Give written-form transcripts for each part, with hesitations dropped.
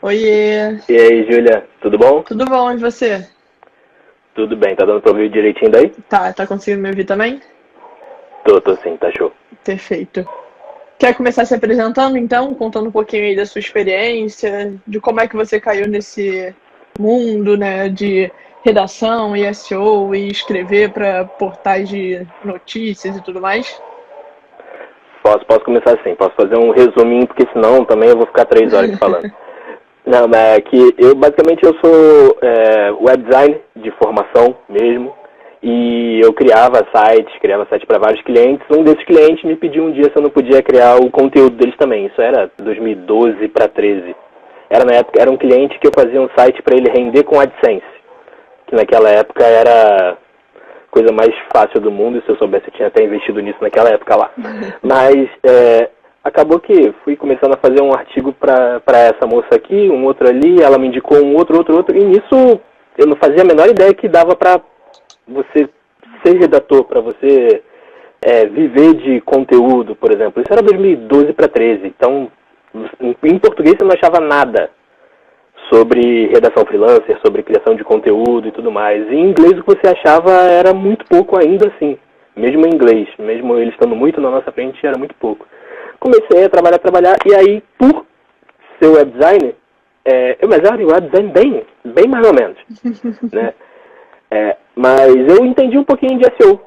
Oiê, E aí, Júlia, tudo bom? tudo bom? E você? Tudo bem, tá dando pra ouvir direitinho daí? Tá conseguindo me ouvir também? Tô sim, tá show. Perfeito. Quer começar se apresentando então, contando um pouquinho aí da sua experiência, de como é que você caiu nesse mundo, né, de redação e SEO e escrever para portais de notícias e tudo mais? Posso começar assim, posso fazer um resuminho, porque senão também eu vou ficar 3 horas falando. Não, mas é que basicamente eu sou web designer de formação mesmo, e eu criava sites para vários clientes. Um desses clientes me pediu um dia se eu não podia criar o conteúdo deles também. Isso era 2012 para 13. Na época, era um cliente que eu fazia um site para ele render com AdSense, que naquela época era coisa mais fácil do mundo. Se eu soubesse, eu tinha até investido nisso naquela época lá. Mas acabou que fui começando a fazer um artigo para essa moça aqui, um outro ali, ela me indicou um outro, e nisso eu não fazia a menor ideia que dava para você ser redator, para você viver de conteúdo, por exemplo. Isso era 2012 para 13, então em português você não achava nada sobre redação freelancer, sobre criação de conteúdo e tudo mais. E em inglês o que você achava era muito pouco ainda assim. Mesmo em inglês, mesmo ele estando muito na nossa frente, era muito pouco. Comecei a trabalhar, e aí, por ser web designer, mas era web design bem mais ou menos, né? Mas eu entendi um pouquinho de SEO,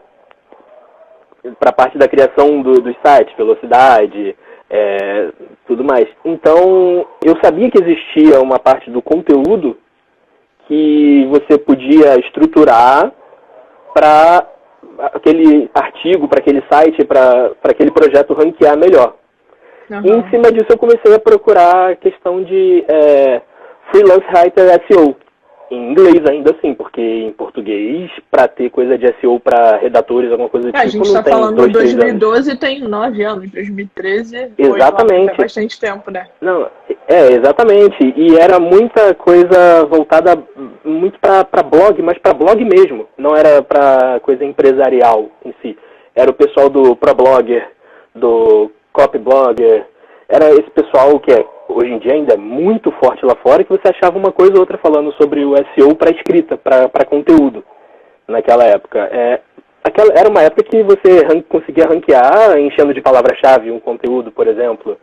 para a parte da criação dos sites, velocidade, tudo mais. Então, eu sabia que existia uma parte do conteúdo que você podia estruturar para aquele artigo, para aquele site, para aquele projeto ranquear melhor. E em cima disso eu comecei a procurar a questão de freelance writer SEO. Em inglês ainda assim, porque em português, para ter coisa de SEO para redatores, alguma coisa do A tipo, gente não está tem falando de 2, 3 anos. 2012, tem 9 anos, 2013, 8 anos, é Exatamente. bastante tempo, né? Não, exatamente. E era muita coisa voltada muito para blog, mas para blog mesmo. Não era para coisa empresarial em si. Era o pessoal do ProBlogger, do Copyblogger. Era esse pessoal que hoje em dia ainda é muito forte lá fora, que você achava uma coisa ou outra falando sobre o SEO para escrita, para conteúdo, naquela época. Era uma época que você conseguia ranquear enchendo de palavra-chave um conteúdo, por exemplo,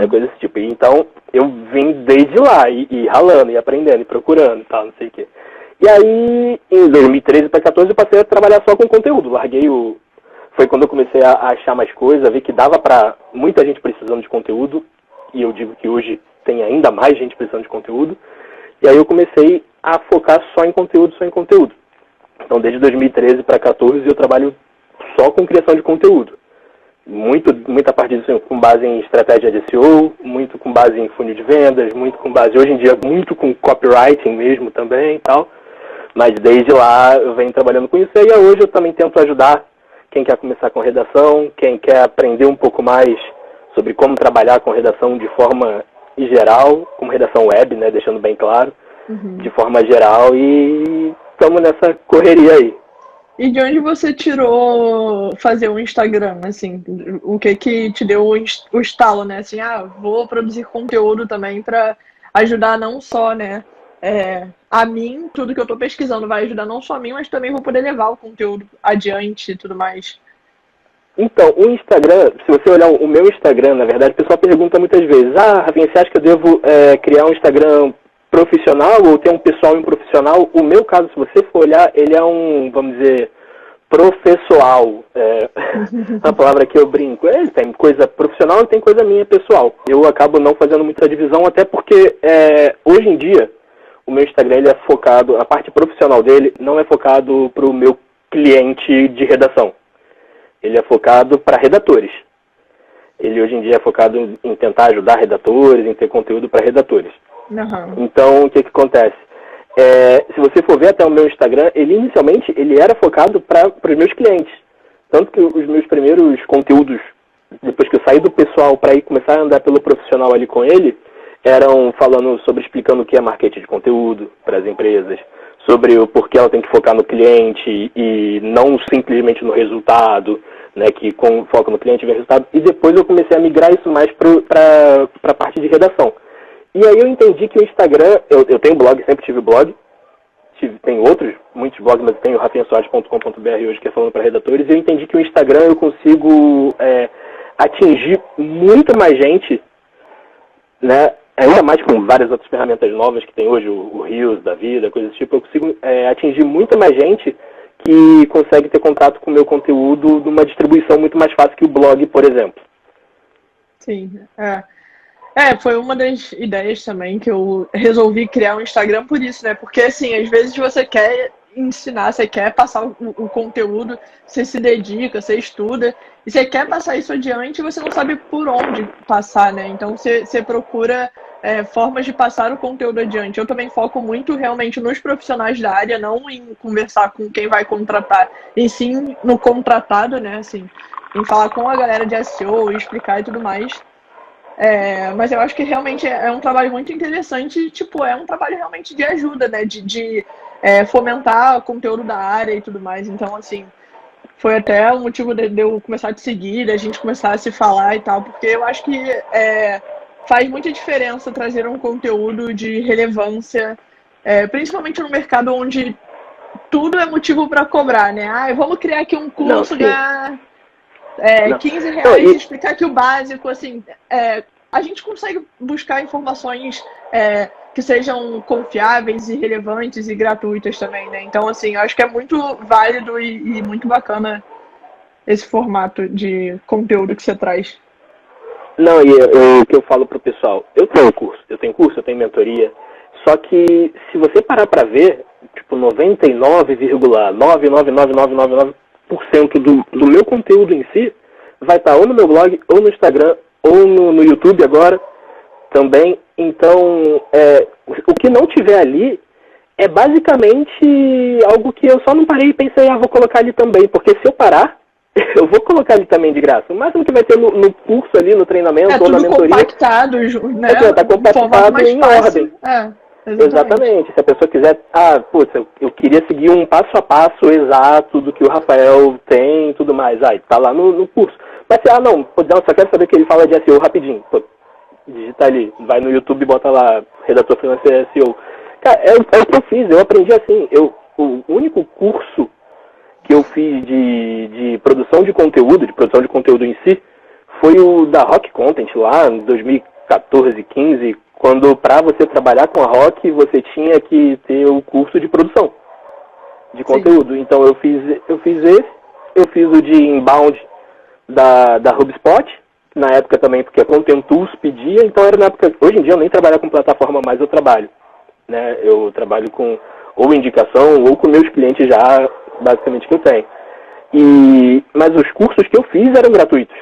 coisa desse tipo. Então, eu vim desde lá, e ralando, e aprendendo, e procurando, e tal, não sei o quê. E aí, em 2013 para 2014, eu passei a trabalhar só com conteúdo. Foi quando eu comecei a achar mais coisa, vi que dava para muita gente precisando de conteúdo, e eu digo que hoje tem ainda mais gente precisando de conteúdo. E aí eu comecei a focar só em conteúdo. Então, desde 2013 para 2014, eu trabalho só com criação de conteúdo. Muita parte disso com base em estratégia de SEO, muito com base em funil de vendas, muito com base, hoje em dia, muito com copywriting mesmo também e tal. Mas desde lá eu venho trabalhando com isso, e hoje eu também tento ajudar quem quer começar com redação, quem quer aprender um pouco mais sobre como trabalhar com redação de forma geral, como redação web, né, deixando bem claro, de forma geral, e estamos nessa correria aí. E de onde você tirou fazer um Instagram, assim? O que te deu o estalo, né? Assim, vou produzir conteúdo também para ajudar não só, né, a mim, tudo que eu tô pesquisando vai ajudar não só a mim, mas também vou poder levar o conteúdo adiante e tudo mais. Então, o Instagram, se você olhar o meu Instagram, na verdade, o pessoal pergunta muitas vezes, Rafinha, você acha que eu devo criar um Instagram profissional ou ter um pessoal e um profissional? O meu caso, se você for olhar, ele é um, vamos dizer, professoal. Uma palavra que eu brinco. Ele tem coisa profissional e tem coisa minha pessoal. Eu acabo não fazendo muita divisão, até porque hoje em dia o meu Instagram ele é focado, a parte profissional dele não é focado para o meu cliente de redação. Ele é focado para redatores. Ele hoje em dia é focado em tentar ajudar redatores, em ter conteúdo para redatores. Então, o que acontece? Se você for ver até o meu Instagram, inicialmente ele era focado para os meus clientes. Tanto que os meus primeiros conteúdos, depois que eu saí do pessoal para ir começar a andar pelo profissional ali com ele, eram explicando o que é marketing de conteúdo para as empresas, sobre o porquê ela tem que focar no cliente e não simplesmente no resultado, né, que com foco no cliente vê resultado. E depois eu comecei a migrar isso mais para a parte de redação. E aí eu entendi que o Instagram, eu tenho blog, sempre tive blog, tem muitos blogs, mas tem o rafinhasoares.com.br hoje, que é falando para redatores, e eu entendi que o Instagram eu consigo atingir muito mais gente, né? Ainda mais com várias outras ferramentas novas que tem hoje, o Reels da vida, coisas do tipo, eu consigo atingir muito mais gente que consegue ter contato com o meu conteúdo numa distribuição muito mais fácil que o blog, por exemplo. Sim, foi uma das ideias também que eu resolvi criar um Instagram por isso, né? Porque, assim, às vezes você quer ensinar, você quer passar o conteúdo, você se dedica, você estuda, e você quer passar isso adiante e você não sabe por onde passar, né? Então, você procura formas de passar o conteúdo adiante. Eu também foco muito, realmente, nos profissionais da área, não em conversar com quem vai contratar, e sim no contratado, né? Assim, em falar com a galera de SEO, explicar e tudo mais. Mas eu acho que realmente é um trabalho muito interessante, tipo, é um trabalho realmente de ajuda, né? De fomentar o conteúdo da área e tudo mais. Então, assim, foi até o motivo de eu começar a te seguir, da gente começar a se falar e tal, porque eu acho que faz muita diferença trazer um conteúdo de relevância, principalmente no mercado onde tudo é motivo para cobrar, né? Vamos criar aqui um curso, ganhar... R$15 e explicar aqui o básico, assim, a gente consegue buscar informações que sejam confiáveis e relevantes e gratuitas também, né? Então, assim, eu acho que é muito válido e muito bacana esse formato de conteúdo que você traz. Não, e o que eu falo pro pessoal, eu tenho mentoria, só que se você parar pra ver, tipo, 99,99999% do meu conteúdo em si vai estar ou no meu blog, ou no Instagram, ou no YouTube agora também. Então, o que não tiver ali é basicamente algo que eu só não parei e pensei, vou colocar ali também, porque se eu parar, eu vou colocar ali também de graça. O máximo que vai ter no curso ali, no treinamento ou na mentoria... compactado, né? Tá compactado em ordem. Exatamente. Se a pessoa quiser, eu queria seguir um passo a passo exato do que o Rafael tem e tudo mais. Tá lá no curso. Mas se, só quero saber que ele fala de SEO rapidinho. Digita ali, vai no YouTube e bota lá, redator financeiro SEO. Cara, é o que eu fiz, eu aprendi assim. O único curso que eu fiz de produção de conteúdo em si, foi o da Rock Content lá em 2014, 15, quando para você trabalhar com a Rock, você tinha que ter o curso de produção de conteúdo. Então eu fiz esse, eu fiz o de inbound da HubSpot, na época também, porque a Content Tools pedia, então era na época, hoje em dia eu nem trabalho com plataforma, mas eu trabalho, né? Eu trabalho com ou indicação, ou com meus clientes já, basicamente, que eu tenho. Mas os cursos que eu fiz eram gratuitos.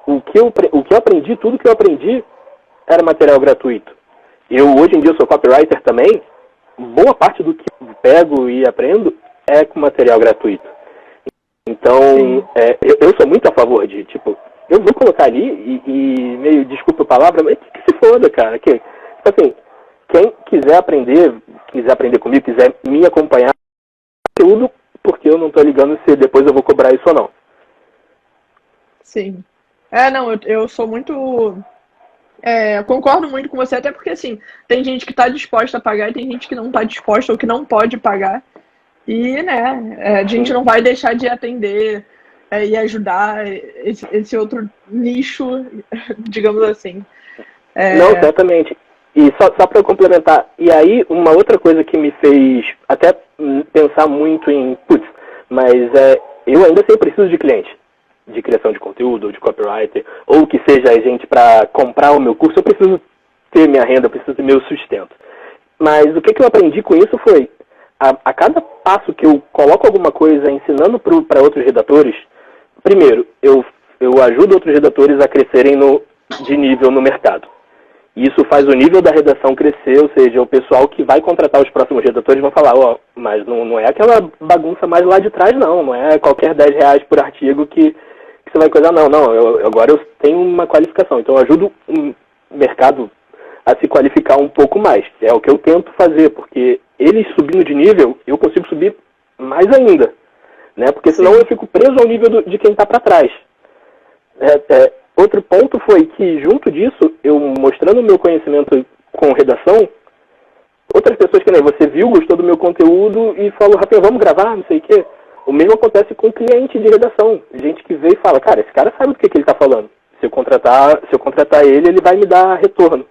O que eu aprendi, tudo que eu aprendi, era material gratuito. Hoje em dia, eu sou copywriter também. Boa parte do que pego e aprendo é com material gratuito. Então, eu sou muito a favor de, tipo, eu vou colocar ali e meio, desculpa a palavra, mas que se foda, cara. Tipo assim, quem quiser aprender comigo, quiser me acompanhar, conteúdo, porque eu não tô ligando se depois eu vou cobrar isso ou não. Sim. Eu sou muito... concordo muito com você, até porque, assim, tem gente que está disposta a pagar e tem gente que não está disposta ou que não pode pagar. E, né, a gente não vai deixar de atender e ajudar esse outro nicho, digamos assim. Não, certamente. E só para eu complementar, e aí uma outra coisa que me fez até pensar muito em, mas eu ainda sempre preciso de cliente, de criação de conteúdo, ou de copywriter, ou que seja gente para comprar o meu curso, eu preciso ter minha renda, eu preciso ter meu sustento. Mas o que eu aprendi com isso foi, a cada passo que eu coloco alguma coisa ensinando para outros redatores, primeiro, eu ajudo outros redatores a crescerem de nível no mercado. Isso faz o nível da redação crescer, ou seja, o pessoal que vai contratar os próximos redatores vão falar, mas não é aquela bagunça mais lá de trás, não é qualquer R$10 por artigo que você vai coisar, não, agora eu tenho uma qualificação, então eu ajudo o mercado a se qualificar um pouco mais, é o que eu tento fazer, porque eles subindo de nível, eu consigo subir mais ainda, né? Porque senão eu fico preso ao nível de quem está para trás. Outro ponto foi que, junto disso, eu mostrando o meu conhecimento com redação, outras pessoas que nem você viu, gostou do meu conteúdo e falou, Rafael, vamos gravar, não sei o quê. O mesmo acontece com cliente de redação. Gente que vê e fala, cara, esse cara sabe do que ele está falando. Se eu contratar ele, ele vai me dar retorno.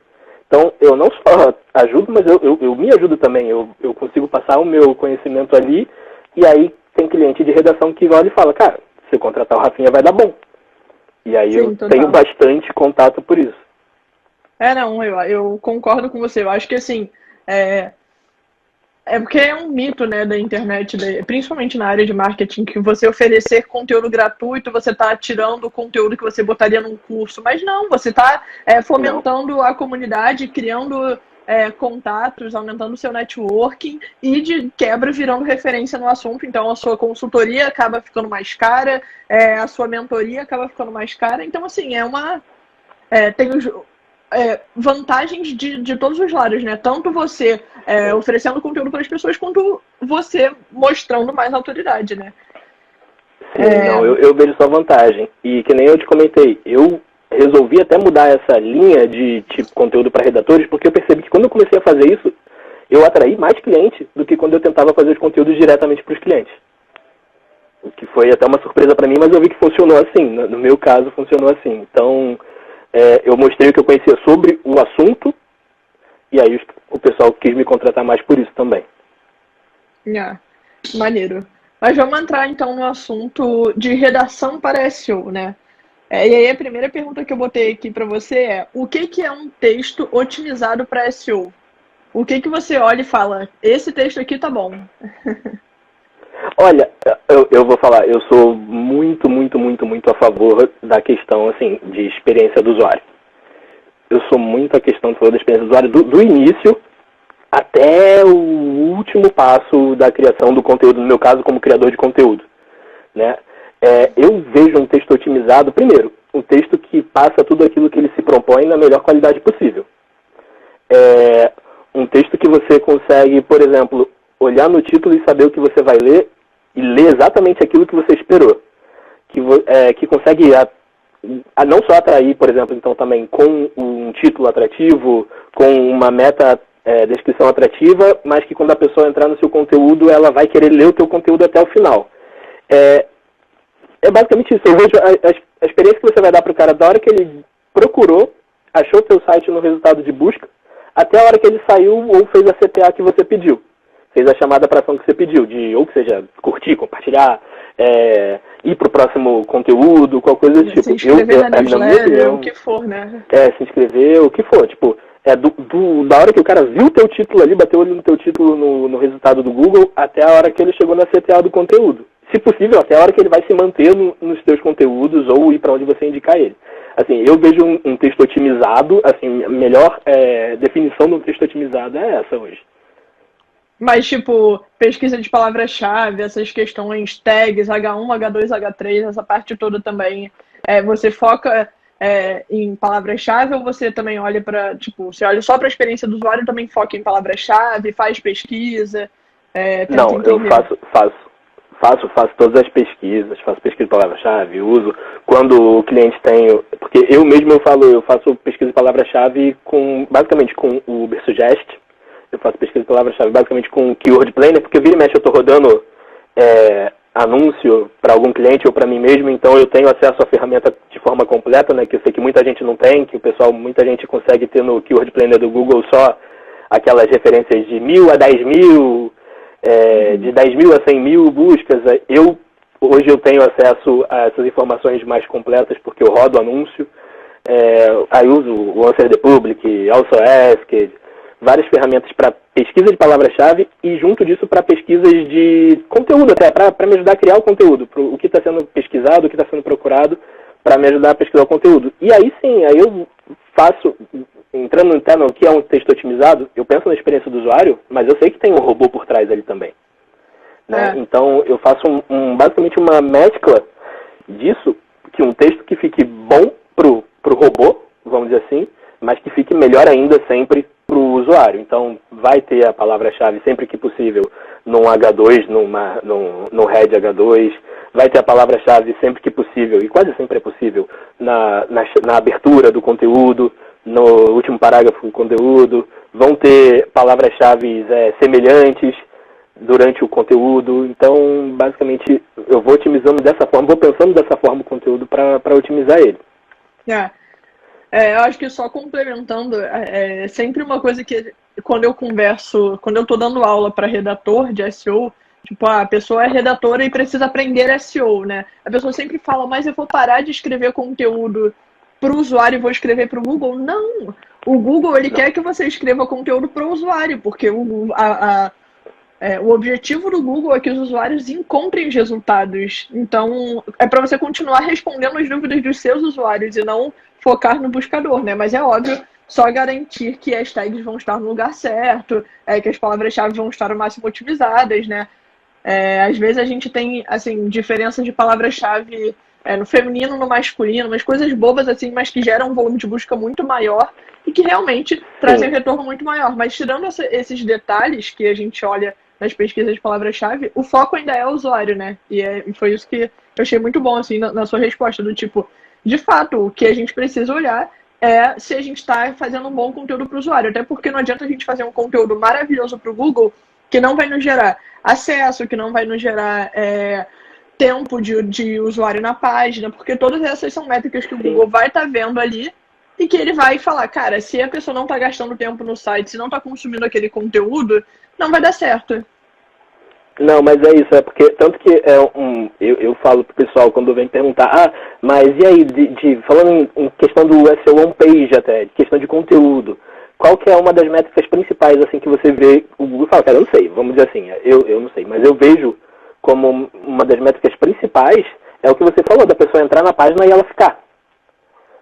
Então, eu não só ajudo, mas eu me ajudo também. Eu consigo passar o meu conhecimento ali, e aí tem cliente de redação que olha e fala, cara, se eu contratar o Rafinha vai dar bom. E aí eu tenho bastante contato por isso. Não, eu concordo com você. Eu acho que, assim, porque é um mito, né, da internet, principalmente na área de marketing, que você oferecer conteúdo gratuito, você está tirando o conteúdo que você botaria num curso. Mas não, você está fomentando a comunidade, criando contatos, aumentando o seu networking e, de quebra, virando referência no assunto. Então, a sua consultoria acaba ficando mais cara, a sua mentoria acaba ficando mais cara. Então, assim, tem vantagens de todos os lados, né? Tanto você oferecendo conteúdo para as pessoas, quanto você mostrando mais autoridade, né? Sim, não, eu vejo só vantagem. E que nem eu te comentei, eu resolvi até mudar essa linha de tipo conteúdo para redatores, porque eu percebi que quando eu comecei a fazer isso, eu atraí mais clientes do que quando eu tentava fazer os conteúdos diretamente para os clientes. O que foi até uma surpresa para mim, mas eu vi que funcionou assim. No meu caso, funcionou assim. Então, eu mostrei o que eu conhecia sobre o assunto, e aí o pessoal quis me contratar mais por isso também. Maneiro. Mas vamos entrar então no assunto de redação para SEO, né? E aí a primeira pergunta que eu botei aqui para você é: o que é um texto otimizado para SEO? O que você olha e fala, esse texto aqui tá bom? Olha, eu vou falar, eu sou muito, muito, muito, muito a favor da questão, assim, de experiência do usuário. Eu sou muito a questão da experiência do usuário, do início até o último passo da criação do conteúdo, no meu caso, como criador de conteúdo, né? Eu vejo um texto otimizado, primeiro, um texto que passa tudo aquilo que ele se propõe na melhor qualidade possível. Um texto que você consegue, por exemplo, olhar no título e saber o que você vai ler e ler exatamente aquilo que você esperou. Que consegue não só atrair, por exemplo, então também com um título atrativo, com uma meta descrição atrativa, mas que quando a pessoa entrar no seu conteúdo, ela vai querer ler o teu conteúdo até o final. É basicamente isso. Eu vejo a experiência que você vai dar para o cara da hora que ele procurou, achou o teu site no resultado de busca, até a hora que ele saiu ou fez a CTA que você pediu. Fez a chamada para ação que você pediu, ou que seja, curtir, compartilhar, ir para o próximo conteúdo, qualquer coisa desse tipo. Se inscrever na newsletter, o que for, né? Se inscrever, o que for. Tipo, da hora que o cara viu o teu título ali, bateu o olho no teu título no resultado do Google, até a hora que ele chegou na CTA do conteúdo. Se possível, até a hora que ele vai se manter nos teus conteúdos ou ir para onde você indicar ele. Assim, eu vejo um texto otimizado, assim, a melhor definição de um texto otimizado é essa hoje. Mas, tipo, pesquisa de palavra-chave, essas questões, tags, H1, H2, H3, essa parte toda também, você foca em palavra-chave ou você também olha para, tipo, você olha só para a experiência do usuário e também foca em palavra-chave, faz pesquisa? Não, eu faço todas as pesquisas, faço pesquisa de palavra-chave, uso. Quando o cliente tem... Porque eu mesmo eu faço pesquisa de palavra-chave basicamente com o Ubersuggest. Eu faço pesquisa de palavra-chave basicamente com o Keyword Planner, porque vira e mexe eu estou rodando anúncio para algum cliente ou para mim mesmo, então eu tenho acesso à ferramenta de forma completa, né, que eu sei que muita gente não tem, que muita gente consegue ter no Keyword Planner do Google só aquelas referências de 1.000 a 10.000, de 10.000 a 100.000 buscas. Hoje eu tenho acesso a essas informações mais completas porque eu rodo anúncio. Aí uso o Answer the Public, Also Asked, várias ferramentas para pesquisa de palavra-chave e junto disso para pesquisas de conteúdo até, para me ajudar a criar o conteúdo, o que está sendo pesquisado, o que está sendo procurado, para me ajudar a pesquisar o conteúdo. E aí sim, aí eu faço, entrando no que é um texto otimizado, eu penso na experiência do usuário, mas eu sei que tem um robô por trás ali também. Né? Então eu faço basicamente uma mescla disso, que um texto que fique bom pro robô, vamos dizer assim, mas que fique melhor ainda sempre para o usuário. Então, vai ter a palavra-chave sempre que possível num H2, num head H2, vai ter a palavra-chave sempre que possível, e quase sempre é possível, na abertura do conteúdo, no último parágrafo do conteúdo, vão ter palavras-chave semelhantes durante o conteúdo. Então, basicamente, eu vou otimizando dessa forma, vou pensando dessa forma o conteúdo para otimizar ele. Eu acho que só complementando, é sempre uma coisa que quando eu estou dando aula para redator de SEO, tipo, a pessoa é redatora e precisa aprender SEO, né? A pessoa sempre fala, mas eu vou parar de escrever conteúdo para o usuário e vou escrever para o Google? Não! O Google, ele quer que você escreva conteúdo para o usuário, porque o objetivo do Google é que os usuários encontrem os resultados. Então, é para você continuar respondendo as dúvidas dos seus usuários e não focar no buscador, né? Mas é óbvio, só garantir que as tags vão estar no lugar certo, que as palavras-chave vão estar o máximo otimizadas, né? Às vezes a gente tem, assim, diferença de palavra-chave no feminino, no masculino, umas coisas bobas, assim, mas que geram um volume de busca muito maior e que realmente trazem um retorno muito maior. Mas tirando esses detalhes que a gente olha nas pesquisas de palavra-chave, o foco ainda é o usuário, né? E foi isso que eu achei muito bom, assim, na sua resposta, do tipo, de fato, o que a gente precisa olhar é se a gente está fazendo um bom conteúdo para o usuário. Até porque não adianta a gente fazer um conteúdo maravilhoso para o Google que não vai nos gerar acesso, que não vai nos gerar tempo de usuário na página, porque todas essas são métricas que o Google vai estar vendo ali e que ele vai falar, cara, se a pessoa não está gastando tempo no site, se não está consumindo aquele conteúdo, não vai dar certo. Não, mas é isso, porque tanto que eu falo pro pessoal quando vem perguntar, mas e aí, falando em questão do SEO on-page até, de questão de conteúdo, qual que é uma das métricas principais assim que você vê, o Google fala, cara, eu não sei, vamos dizer assim, eu não sei, mas eu vejo como uma das métricas principais é o que você falou, da pessoa entrar na página e ela ficar.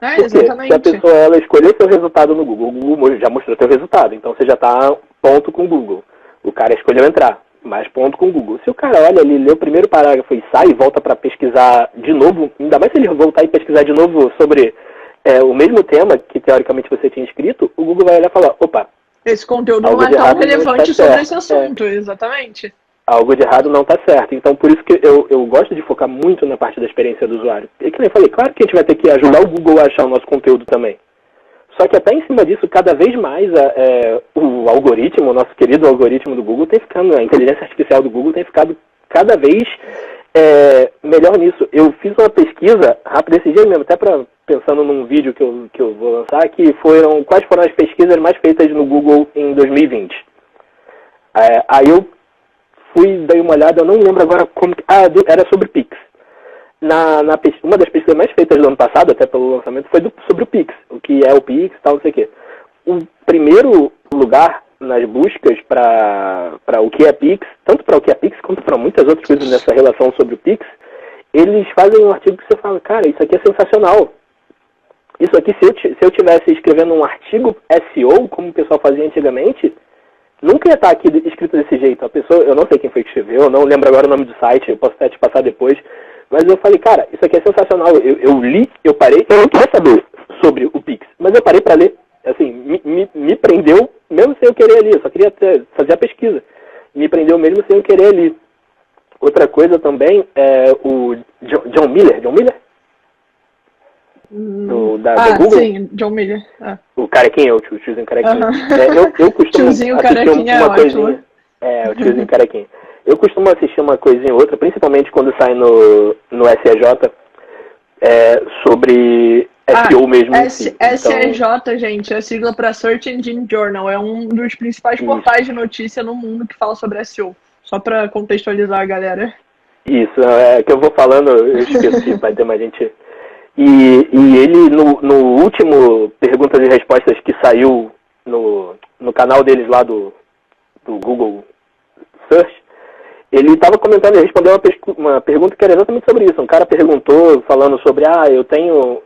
Exatamente. Se a pessoa ela escolher seu resultado no Google, o Google já mostrou seu resultado, então você já está ponto com o Google. O cara escolheu entrar, mais ponto com o Google. Se o cara olha ali, lê o primeiro parágrafo e sai e volta para pesquisar de novo, ainda mais se ele voltar e pesquisar de novo sobre o mesmo tema que teoricamente você tinha escrito, o Google vai olhar e falar, opa, esse conteúdo não é tão relevante sobre esse assunto, exatamente. Algo de errado não está certo. Então, por isso que eu gosto de focar muito na parte da experiência do usuário. E que nem eu falei, claro que a gente vai ter que ajudar o Google a achar o nosso conteúdo também. Só que até em cima disso, cada vez mais o algoritmo, o nosso querido algoritmo do Google tem ficando, a inteligência artificial do Google tem ficado cada vez melhor nisso. Eu fiz uma pesquisa rápida esse dia mesmo, até pensando num vídeo que eu vou lançar, que quais foram as pesquisas mais feitas no Google em 2020. Aí eu dei uma olhada, eu não lembro agora como... era sobre Pix. Uma das pesquisas mais feitas do ano passado, até pelo lançamento, foi sobre o Pix. O que é o Pix e tal, não sei o quê. O primeiro lugar nas buscas para o que é Pix, tanto para o que é Pix, quanto para muitas outras coisas nessa relação sobre o Pix, eles fazem um artigo que você fala, cara, isso aqui é sensacional. Isso aqui, se eu tivesse escrevendo um artigo SEO, como o pessoal fazia antigamente, nunca ia estar aqui escrito desse jeito. A pessoa, eu não sei quem foi que escreveu, eu não lembro agora o nome do site, eu posso até te passar depois. Mas eu falei, cara, isso aqui é sensacional. Eu li, eu parei, eu não queria saber sobre o Pix, mas eu parei para ler. Assim, me prendeu, mesmo sem eu querer ali, eu só queria fazer a pesquisa. Me prendeu mesmo sem eu querer ali. Outra coisa também é o John Miller. Da Google. Sim, John Miller. O carequinha, o tiozinho carequinha. Eu costumo tiozinho assistir uma coisinha. Ótimo. O tiozinho carequinha. Eu costumo assistir uma coisinha ou outra, principalmente quando sai no SEJ, sobre SEO mesmo. SEJ, gente, é a sigla para Search Engine Journal. É um dos principais portais de notícia no mundo que fala sobre SEO. Só para contextualizar a galera. Isso, que eu vou falando, eu esqueço que vai ter mais gente. E ele, no último Perguntas e Respostas que saiu no canal deles lá do Google Search, ele estava comentando e respondeu uma pergunta que era exatamente sobre isso. Um cara perguntou, falando sobre, eu tenho,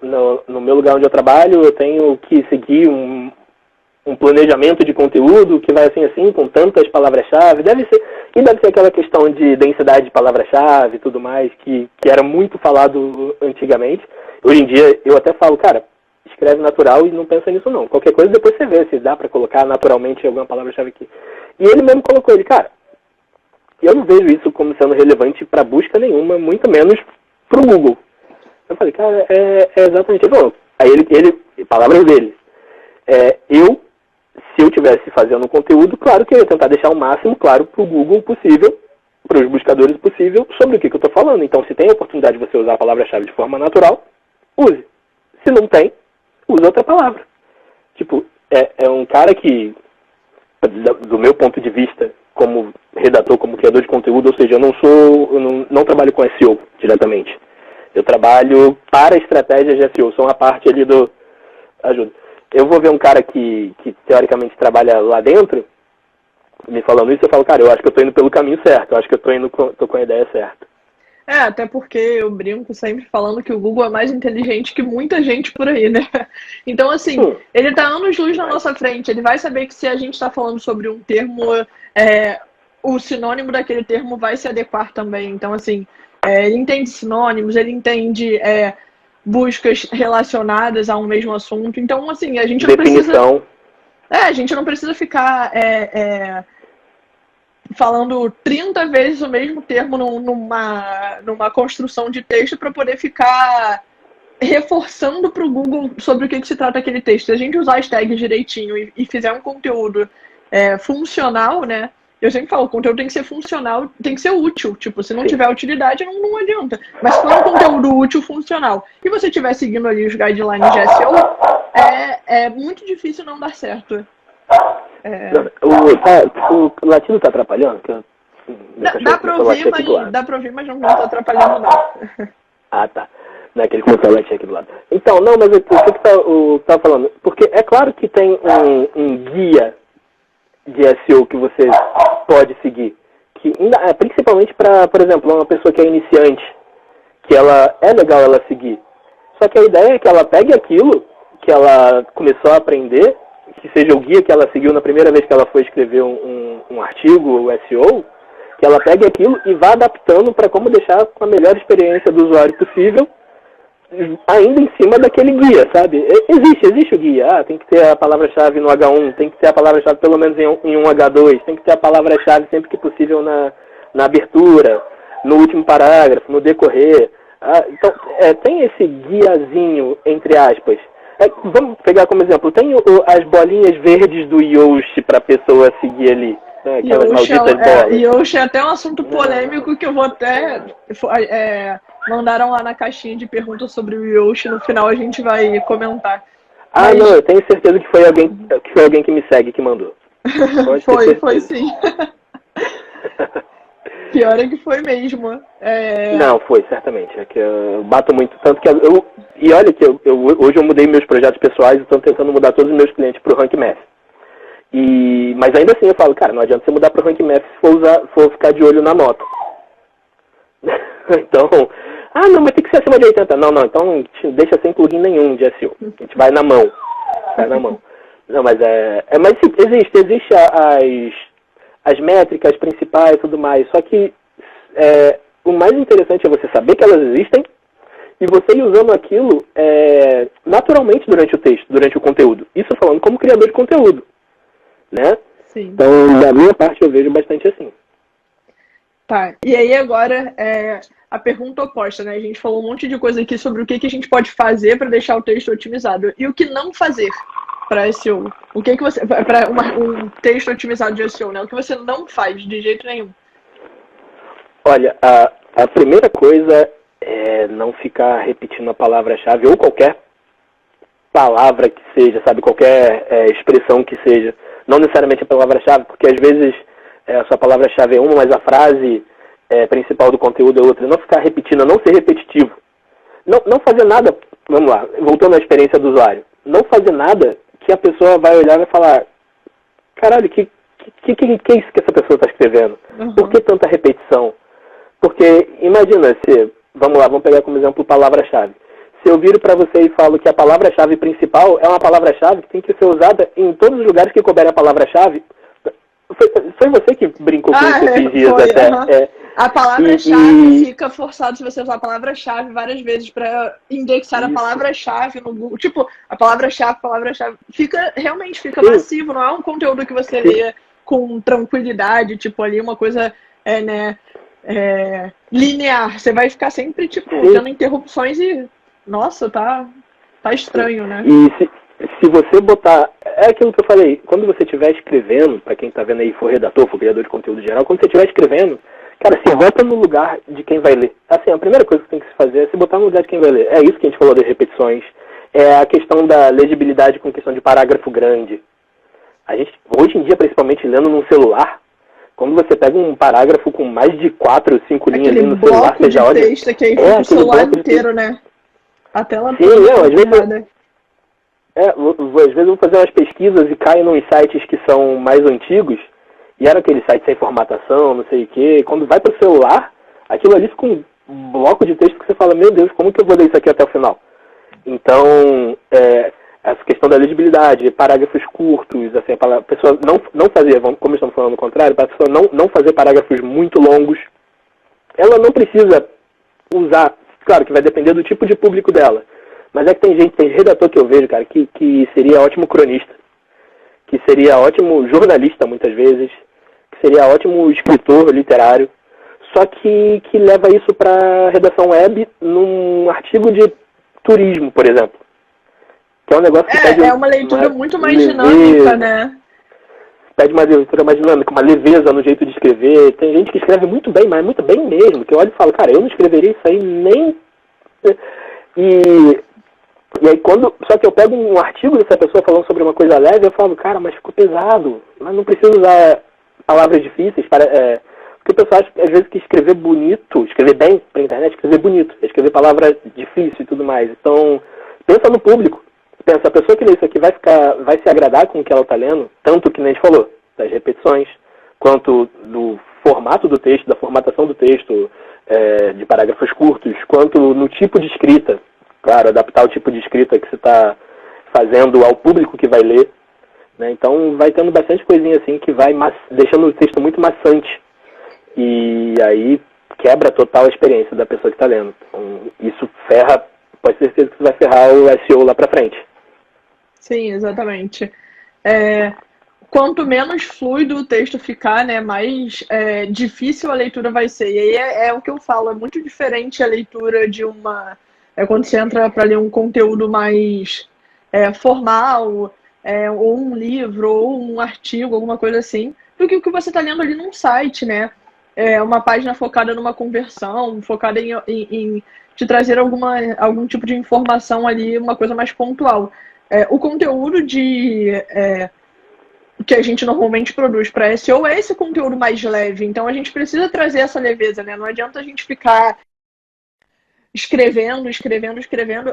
no meu lugar onde eu trabalho, eu tenho que seguir um planejamento de conteúdo que vai assim, com tantas palavras-chave. Deve ser aquela questão de densidade de palavra-chave e tudo mais, que era muito falado antigamente. Hoje em dia, eu até falo, cara, escreve natural e não pensa nisso não. Qualquer coisa depois você vê se dá para colocar naturalmente alguma palavra-chave aqui. E ele mesmo colocou, cara, eu não vejo isso como sendo relevante para busca nenhuma, muito menos para o Google. Eu falei, cara, é exatamente isso. Aí ele, palavras dele, Se eu estivesse fazendo um conteúdo, claro que eu ia tentar deixar o máximo claro para o Google possível, para os buscadores possível, sobre o que eu estou falando. Então, se tem a oportunidade de você usar a palavra-chave de forma natural, use. Se não tem, use outra palavra. Tipo, é um cara que, do meu ponto de vista, como redator, como criador de conteúdo, ou seja, eu não trabalho com SEO diretamente. Eu trabalho para estratégias de SEO, são a parte ali do... ajuda. Eu vou ver um cara que teoricamente trabalha lá dentro, me falando isso, eu falo, cara, eu acho que eu estou indo pelo caminho certo, eu acho que eu tô com a ideia certa. Até porque eu brinco sempre falando que o Google é mais inteligente que muita gente por aí, né? Então, assim, ele está anos-luz na nossa frente, ele vai saber que se a gente está falando sobre um termo, o sinônimo daquele termo vai se adequar também. Então, assim, ele entende sinônimos, ele entende buscas relacionadas a um mesmo assunto. Então, assim, a gente não precisa... a gente não precisa ficar falando 30 vezes o mesmo termo numa construção de texto para poder ficar reforçando para o Google sobre o que se trata aquele texto. Se a gente usar as tags direitinho e fizer um conteúdo funcional, né? Eu sempre falo, o conteúdo tem que ser funcional, tem que ser útil. Tipo, se não tiver utilidade, não adianta. Mas se for um conteúdo útil, funcional, e você estiver seguindo ali os guidelines de SEO, é muito difícil não dar certo. O latido tá atrapalhando? Dá pra ouvir, mas não tá atrapalhando não. Ah, tá. Não é aquele controlante aqui do lado. Então, não, mas o que tá falando? Porque é claro que tem um guia de SEO que você pode seguir. Que, principalmente para, por exemplo, uma pessoa que é iniciante, que é legal ela seguir. Só que a ideia é que ela pegue aquilo que ela começou a aprender, que seja o guia que ela seguiu na primeira vez que ela foi escrever um artigo, o SEO, que ela pegue aquilo e vá adaptando para como deixar com a melhor experiência do usuário possível, ainda em cima daquele guia, sabe? Existe o guia. Tem que ter a palavra-chave no H1, tem que ter a palavra-chave pelo menos em um H2, tem que ter a palavra-chave sempre que possível na abertura, no último parágrafo, no decorrer. Então, tem esse guiazinho, entre aspas. Vamos pegar como exemplo, tem as bolinhas verdes do Yoast para a pessoa seguir ali. Né? Aquelas malditas bolas. Yoast é até um assunto polêmico que eu vou até... mandaram lá na caixinha de perguntas sobre o Yoast, no final a gente vai comentar. Mas... não, eu tenho certeza que foi alguém que me segue que mandou. Foi sim. Pior é que foi mesmo. Não, foi, certamente. É que eu bato muito, tanto que e olha que hoje eu mudei meus projetos pessoais e estou tentando mudar todos os meus clientes para o Rank Math. Mas ainda assim eu falo, cara, não adianta você mudar para o Rank Math se for ficar de olho na nota. Então, não, mas tem que ser acima de 80. Não, então deixa sem plugin nenhum de SEO. A gente vai na mão. Não, mas mas existe as métricas principais e tudo mais. Só que o mais interessante é você saber que elas existem e você ir usando aquilo naturalmente durante o texto, durante o conteúdo. Isso falando como criador de conteúdo, né? Sim. Então, da minha parte, eu vejo bastante assim. Tá, e aí agora a pergunta oposta, né? A gente falou um monte de coisa aqui sobre o que a gente pode fazer para deixar o texto otimizado. E o que não fazer para SEO? O que você... para um texto otimizado de SEO, né? O que você não faz de jeito nenhum? Olha, a primeira coisa é não ficar repetindo a palavra-chave ou qualquer palavra que seja, sabe? Qualquer expressão que seja. Não necessariamente a palavra-chave, porque às vezes a sua palavra-chave é uma, mas a frase principal do conteúdo é outra. Não ficar repetindo, não ser repetitivo. Não fazer nada, vamos lá, voltando à experiência do usuário. Não fazer nada que a pessoa vai olhar e vai falar, caralho, que é isso que essa pessoa está escrevendo? Uhum. Por que tanta repetição? Porque, imagina, vamos pegar como exemplo palavra-chave. Se eu viro para você e falo que a palavra-chave principal é uma palavra-chave que tem que ser usada em todos os lugares que couber a palavra-chave. Foi você que brincou com isso esses dias até. Uhum. A palavra-chave fica forçado se você usar a palavra-chave várias vezes para indexar a palavra-chave no Google. Tipo, a palavra-chave, fica massivo, não é um conteúdo que você lê com tranquilidade, tipo ali uma coisa linear. Você vai ficar sempre, tipo, tendo interrupções e, nossa, tá estranho, né? E se se você botar... É aquilo que eu falei, quando você estiver escrevendo, para quem está vendo aí, for redator, for criador de conteúdo geral, quando você estiver escrevendo, cara, se bota no lugar de quem vai ler. Assim, a primeira coisa que tem que se fazer é se botar no lugar de quem vai ler. É isso que a gente falou das repetições. É a questão da legibilidade com questão de parágrafo grande. A gente, hoje em dia, principalmente lendo num celular, quando você pega um parágrafo com mais de 4 ou 5 linhas ali no celular, você já olha... Texto que aí fica o celular inteiro, né? A tela toda. Sim, às vezes... às vezes eu vou fazer umas pesquisas e caio nos sites que são mais antigos, e eram aqueles sites sem formatação, não sei o quê. Quando vai pro celular, aquilo ali fica um bloco de texto que você fala, meu Deus, como que eu vou ler isso aqui até o final? Então, essa questão da legibilidade, parágrafos curtos, assim, a pessoa não fazer, como estamos falando o contrário, para a pessoa não fazer parágrafos muito longos, ela não precisa usar, claro que vai depender do tipo de público dela, mas é que tem redator que eu vejo, cara, que seria ótimo cronista, que seria ótimo jornalista muitas vezes, que seria ótimo escritor literário, só que leva isso para redação web num artigo de turismo, por exemplo. Que é um negócio que pede uma leitura muito mais dinâmica, né? Pede uma leitura mais dinâmica, uma leveza no jeito de escrever. Tem gente que escreve muito bem, mas muito bem mesmo, que eu olho e falo, cara, eu não escreveria isso aí nem... E aí só que eu pego um artigo dessa pessoa falando sobre uma coisa leve, eu falo, cara, mas ficou pesado, mas não preciso usar palavras difíceis para... Porque o pessoal acha, às vezes, que escrever bonito, escrever bem pra internet, escrever bonito, escrever palavra difícil e tudo mais. Então, pensa no público. Pensa, a pessoa que lê isso aqui vai se agradar com o que ela está lendo, tanto que nem a gente falou, das repetições, quanto do formato do texto, da formatação do texto, de parágrafos curtos, quanto no tipo de escrita. Claro, adaptar o tipo de escrita que você está fazendo ao público que vai ler. Né? Então, vai tendo bastante coisinha assim que vai deixando o texto muito maçante. E aí quebra total a experiência da pessoa que está lendo. Então, isso ferra, pode ter certeza que vai ferrar o SEO lá para frente. Sim, exatamente. Quanto menos fluido o texto ficar, né, mais difícil a leitura vai ser. E aí é o que eu falo, é muito diferente a leitura de uma... quando você entra para ler um conteúdo mais formal, ou um livro, ou um artigo, alguma coisa assim, do que o que você está lendo ali num site, né? Uma página focada numa conversão, focada em te trazer algum tipo de informação ali, uma coisa mais pontual. O conteúdo que a gente normalmente produz para SEO é esse conteúdo mais leve, então a gente precisa trazer essa leveza, né? Não adianta a gente ficar escrevendo,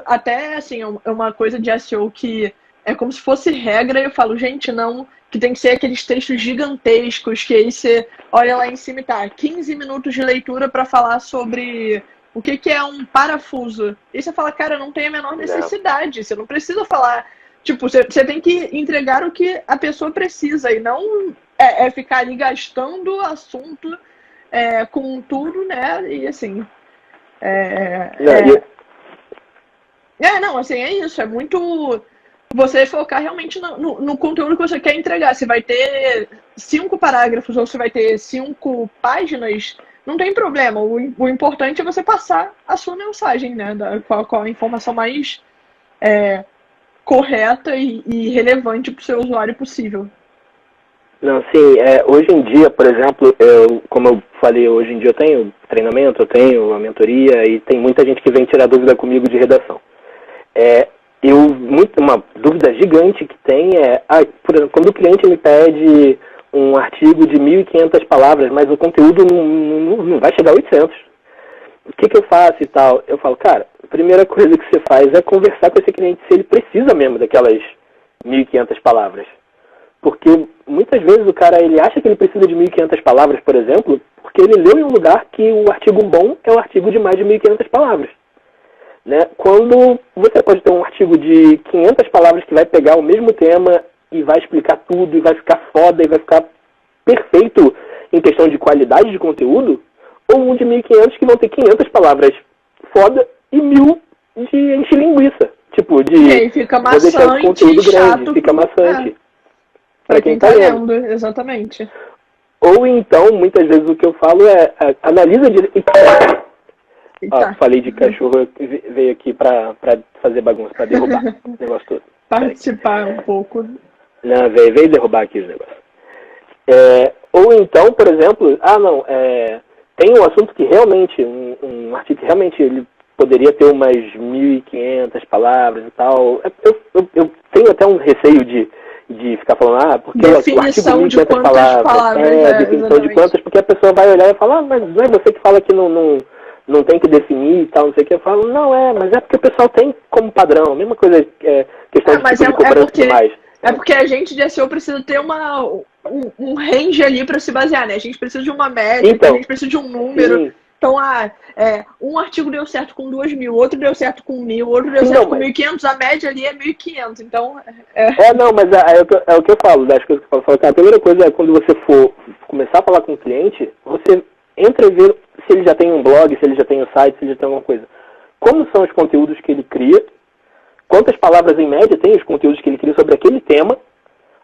até assim, é uma coisa de SEO que é como se fosse regra, e eu falo, gente, não, que tem que ser aqueles textos gigantescos, que aí você olha lá em cima e tá, 15 minutos de leitura para falar sobre o que é um parafuso. E você fala, cara, não tem a menor necessidade, você não precisa falar, tipo, você tem que entregar o que a pessoa precisa, e não ficar ali gastando assunto com tudo, né, e assim... não, assim, é isso, é muito... Você focar realmente no conteúdo que você quer entregar. Se vai ter 5 parágrafos ou se vai ter 5 páginas, não tem problema. O importante é você passar a sua mensagem, né? Qual a informação mais correta e relevante para o seu usuário possível. Não, sim. Hoje em dia, por exemplo, como eu falei, hoje em dia eu tenho treinamento, eu tenho a mentoria e tem muita gente que vem tirar dúvida comigo de redação. Uma dúvida gigante que tem por exemplo, quando o cliente me pede um artigo de 1.500 palavras, mas o conteúdo não vai chegar a 800. O que eu faço e tal? Eu falo, cara, a primeira coisa que você faz é conversar com esse cliente se ele precisa mesmo daquelas 1.500 palavras. Porque muitas vezes o cara ele acha que ele precisa de 1.500 palavras, por exemplo, porque ele leu em um lugar que o artigo bom é um artigo de mais de 1.500 palavras. Né? Quando você pode ter um artigo de 500 palavras que vai pegar o mesmo tema e vai explicar tudo, e vai ficar foda, e vai ficar perfeito em questão de qualidade de conteúdo, ou um de 1.500 que vão ter 500 palavras foda e 1.000 de encher linguiça. Tipo, e aí fica maçante, vou deixar esse conteúdo chato, grande, fica maçante. Pra quem tá lendo, exatamente. Ou então, muitas vezes o que eu falo analisa direito. Falei de cachorro, veio aqui pra fazer bagunça, pra derrubar o negócio todo. participar um pouco. Não, veio derrubar aqui os negócios. Ou então, por exemplo, tem um assunto que realmente, um artigo que realmente ele poderia ter umas 1.500 palavras e tal. Eu tenho até um receio de ficar falando, porque definição de quantas palavras. Definição de quantas, porque a pessoa vai olhar e falar, mas não é você que fala que não tem que definir e tal, não sei o que. Eu falo, mas é porque o pessoal tem como padrão. A mesma coisa, questão de tipo de cobrança e tudo mais. É porque a gente de SEO precisa ter um range ali para se basear, né? A gente precisa de uma média, a gente precisa de um número. Sim. Então, um artigo deu certo com 2.000, outro deu certo com 1.000, outro deu certo com 1.500, a média ali é 1.500, então... mas é o que eu falo, das coisas que eu falo. A primeira coisa é quando você for começar a falar com o cliente, você entra e vê se ele já tem um blog, se ele já tem um site, se ele já tem alguma coisa. Como são os conteúdos que ele cria, quantas palavras em média tem os conteúdos que ele cria sobre aquele tema,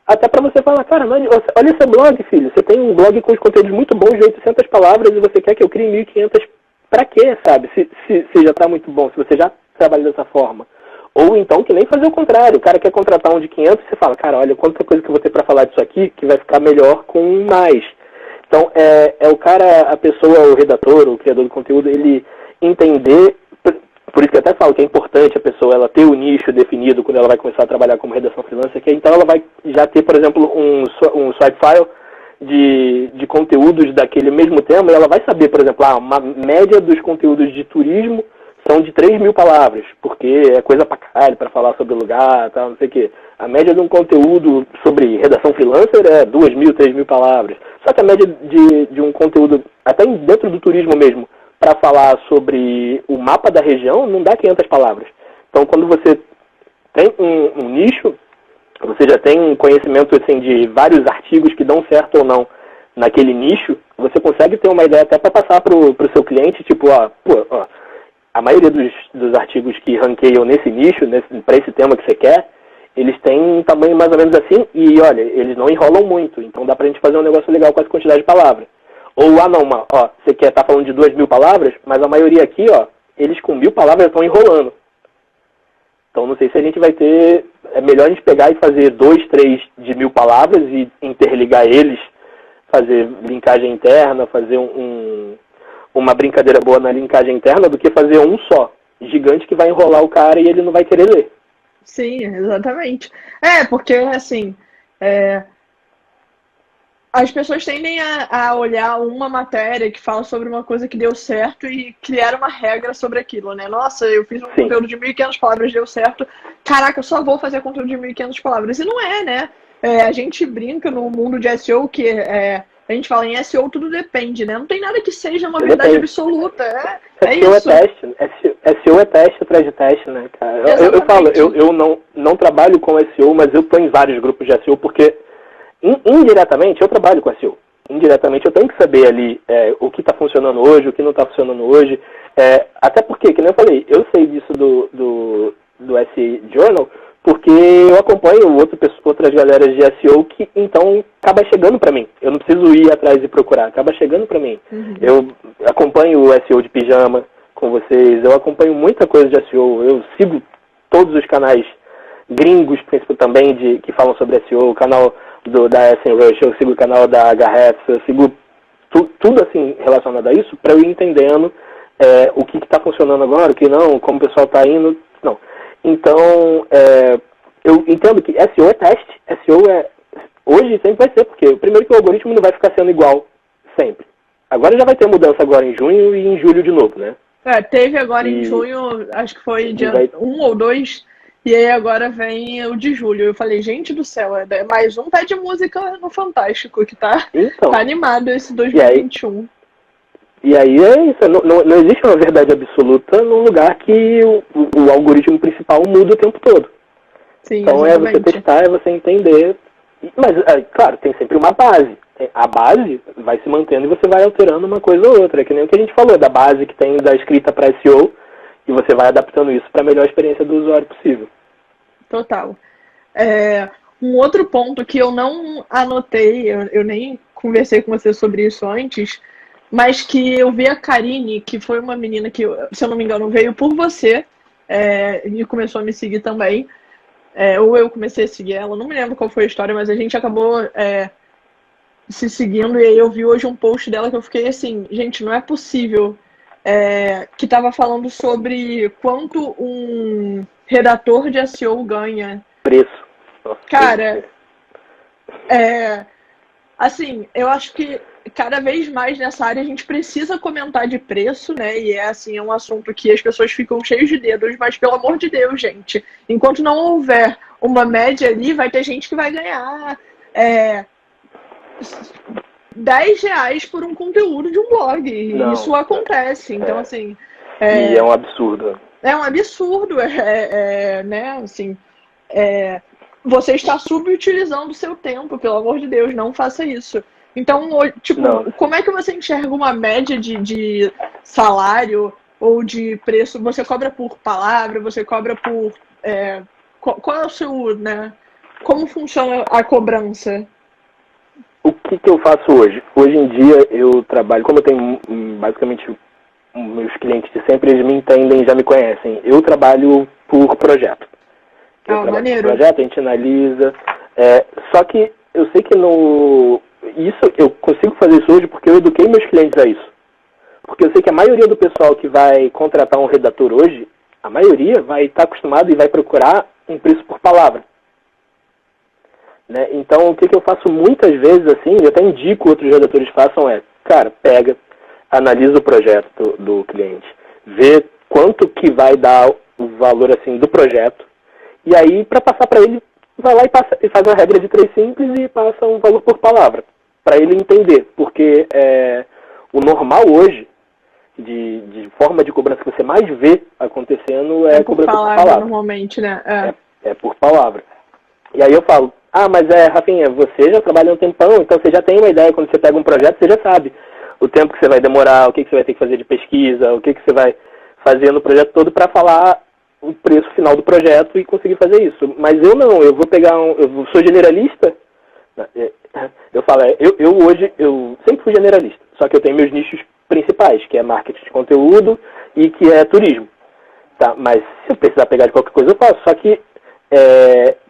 até para você falar, cara, mas olha esse blog, filho, você tem um blog com os conteúdos muito bons de 800 palavras e você quer que eu crie 1.500, pra quê, sabe? Se já tá muito bom, se você já trabalha dessa forma. Ou então que nem fazer o contrário, o cara quer contratar um de 500, você fala, cara, olha quanta coisa que eu vou ter para falar disso aqui, que vai ficar melhor com mais. Então, o cara, a pessoa, o redator, o criador do conteúdo, ele entender, por isso que eu até falo que é importante a pessoa ela ter o nicho definido quando ela vai começar a trabalhar como redação freelancer, que então ela vai já ter, por exemplo, um swipe file de conteúdos daquele mesmo tema, e ela vai saber, por exemplo, uma média dos conteúdos de turismo são de 3.000 palavras, porque é coisa pra caralho para falar sobre o lugar, tal, não sei o quê. A média de um conteúdo sobre redação freelancer é 2.000, 3.000 palavras. Só que a média de um conteúdo, até dentro do turismo mesmo, para falar sobre o mapa da região, não dá 500 palavras. Então, quando você tem um nicho, você já tem um conhecimento assim, de vários artigos que dão certo ou não naquele nicho, você consegue ter uma ideia até para passar para o seu cliente, tipo, a maioria dos artigos que ranqueiam nesse nicho, para esse tema que você quer, eles têm um tamanho mais ou menos assim, e olha, eles não enrolam muito, então dá pra gente fazer um negócio legal com essa quantidade de palavras. Ou, você quer estar falando de 2.000 palavras, mas a maioria aqui, eles com 1.000 palavras estão enrolando. Então não sei se a gente vai ter, é melhor a gente pegar e fazer 2, 3 de 1.000 palavras e interligar eles, fazer linkagem interna, fazer uma brincadeira boa na linkagem interna, do que fazer um só, gigante, que vai enrolar o cara e ele não vai querer ler. Sim, exatamente. Porque, assim, as pessoas tendem a olhar uma matéria que fala sobre uma coisa que deu certo e criar uma regra sobre aquilo, né? Nossa, eu fiz um conteúdo de 1.500 palavras, deu certo. Caraca, eu só vou fazer conteúdo de 1.500 palavras. E não é, né? A gente brinca no mundo de SEO que a gente fala em SEO, tudo depende, né? Não tem nada que seja uma verdade absoluta. SEO isso. É teste. SEO é teste atrás de teste, né, cara? Eu falo, eu não trabalho com SEO, mas eu estou em vários grupos de SEO, porque indiretamente eu trabalho com SEO. Indiretamente eu tenho que saber ali o que está funcionando hoje, o que não está funcionando hoje. Até porque, que nem eu falei, eu sei disso do SEO Journal, porque eu acompanho outras galeras de SEO que, então, acaba chegando para mim. Eu não preciso ir atrás e procurar, acaba chegando para mim. Uhum. Eu acompanho o SEO de pijama com vocês, eu acompanho muita coisa de SEO, eu sigo todos os canais gringos, principalmente também, que falam sobre SEO, o canal da SEMrush, eu sigo o canal da Ahrefs, eu sigo tudo assim relacionado a isso, para eu ir entendendo o que está funcionando agora, o que não, como o pessoal está indo, não. Então, eu entendo que SEO é teste, SEO hoje sempre vai ser, porque primeiro que o algoritmo não vai ficar sendo igual sempre. Agora já vai ter mudança agora em junho e em julho de novo, né? Teve agora em junho, acho que foi dia 1 ou 2, e aí agora vem o de julho. Eu falei, gente do céu, é mais um pé de música no Fantástico, que tá animado esse 2021. E aí é isso, não existe uma verdade absoluta num lugar que o algoritmo principal muda o tempo todo. Sim, então exatamente. É você testar, é você entender. Mas, claro, tem sempre uma base. A base vai se mantendo e você vai alterando uma coisa ou outra. É que nem o que a gente falou, da base que tem da escrita para SEO, e você vai adaptando isso para a melhor experiência do usuário possível. Total. Um outro ponto que eu não anotei, eu nem conversei com você sobre isso antes, mas que eu vi a Karine, que foi uma menina que, se eu não me engano, veio por você e começou a me seguir também. ou eu comecei a seguir ela, não me lembro qual foi a história, mas a gente acabou se seguindo, e aí eu vi hoje um post dela que eu fiquei assim, gente, não é possível, que estava falando sobre quanto um redator de SEO ganha. Preço. Nossa, cara, assim, eu acho que cada vez mais nessa área a gente precisa comentar de preço, né? E assim, é um assunto que as pessoas ficam cheias de dedos, mas pelo amor de Deus, gente, enquanto não houver uma média ali, vai ter gente que vai ganhar R$10 por um conteúdo de um blog. E não, isso acontece. Então, assim. E é um absurdo. É um absurdo, né? Assim, você está subutilizando o seu tempo, pelo amor de Deus, não faça isso. Então, tipo, como é que você enxerga uma média de salário ou de preço? Você cobra por palavra, você cobra por... qual é o seu, né? Como funciona a cobrança? O que eu faço hoje? Hoje em dia eu trabalho, como eu tenho basicamente meus clientes de sempre, eles me entendem, já me conhecem. Eu trabalho por projeto. Eu trabalho por projeto, a gente analisa. Só que eu sei que isso eu consigo fazer isso hoje porque eu eduquei meus clientes a isso. Porque eu sei que a maioria do pessoal que vai contratar um redator hoje, a maioria vai estar acostumado e vai procurar um preço por palavra. Né? Então, o que eu faço muitas vezes, assim, eu até indico outros redatores façam cara, pega, analisa o projeto do cliente, vê quanto que vai dar o valor, assim, do projeto, e aí, para passar para ele, vai lá e faz uma regra de 3 simples e passa um valor por palavra, para ele entender, porque o normal hoje, de forma de cobrança que você mais vê acontecendo cobrança por palavra. Normalmente, né? É por palavra. E aí eu falo, mas Rafinha, você já trabalha um tempão, então você já tem uma ideia, quando você pega um projeto, você já sabe o tempo que você vai demorar, o que você vai ter que fazer de pesquisa, o que você vai fazer no projeto todo para falar o preço final do projeto e conseguir fazer isso. Mas eu não, eu vou pegar eu sou generalista, eu falo, eu hoje, eu sempre fui generalista, só que eu tenho meus nichos principais, que é marketing de conteúdo e que é turismo. Tá? Mas se eu precisar pegar de qualquer coisa, eu faço. Só que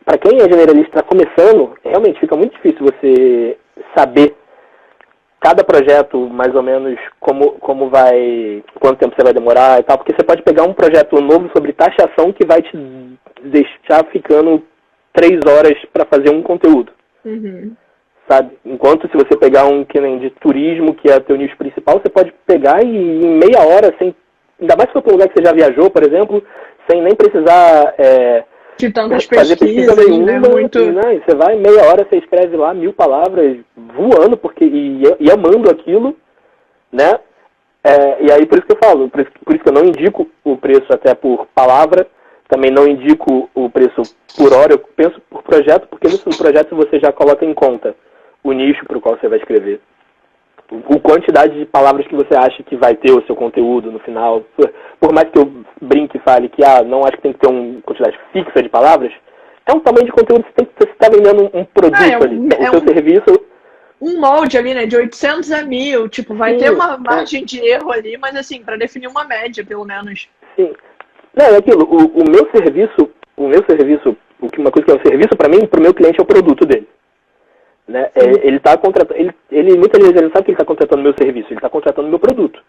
para quem é generalista está começando, realmente fica muito difícil você saber cada projeto, mais ou menos, como vai, quanto tempo você vai demorar e tal, porque você pode pegar um projeto novo sobre taxação que vai te deixar ficando 3 horas para fazer um conteúdo. Uhum. Sabe? Enquanto se você pegar um que nem de turismo, que é teu nicho principal, você pode pegar e em meia hora, ainda mais se for para um lugar que você já viajou, por exemplo, sem nem precisar de tantas fazer pesquisa nenhuma, né? Muito... né? Você vai, em meia hora, você escreve lá 1000 palavras, voando, e amando aquilo, né? E aí, por isso que eu falo, por isso que eu não indico o preço até por palavra, também não indico o preço por hora, eu penso por projeto, porque no projeto você já coloca em conta o nicho para o qual você vai escrever, a quantidade de palavras que você acha que vai ter o seu conteúdo no final. Por mais que eu brinque e fale que não acho que tem que ter uma quantidade fixa de palavras, é um tamanho de conteúdo que você está vendendo um produto ali. O seu serviço... Um molde ali, né? De 800 a 1000. Tipo, vai ter uma margem de erro ali, mas assim, para definir uma média, pelo menos. Sim. Não, é aquilo. O meu serviço, uma coisa que é um serviço para mim, para o meu cliente é o produto dele. Né? Ele está contratando, muitas vezes ele não sabe que ele está contratando o meu serviço, ele está contratando o meu produto.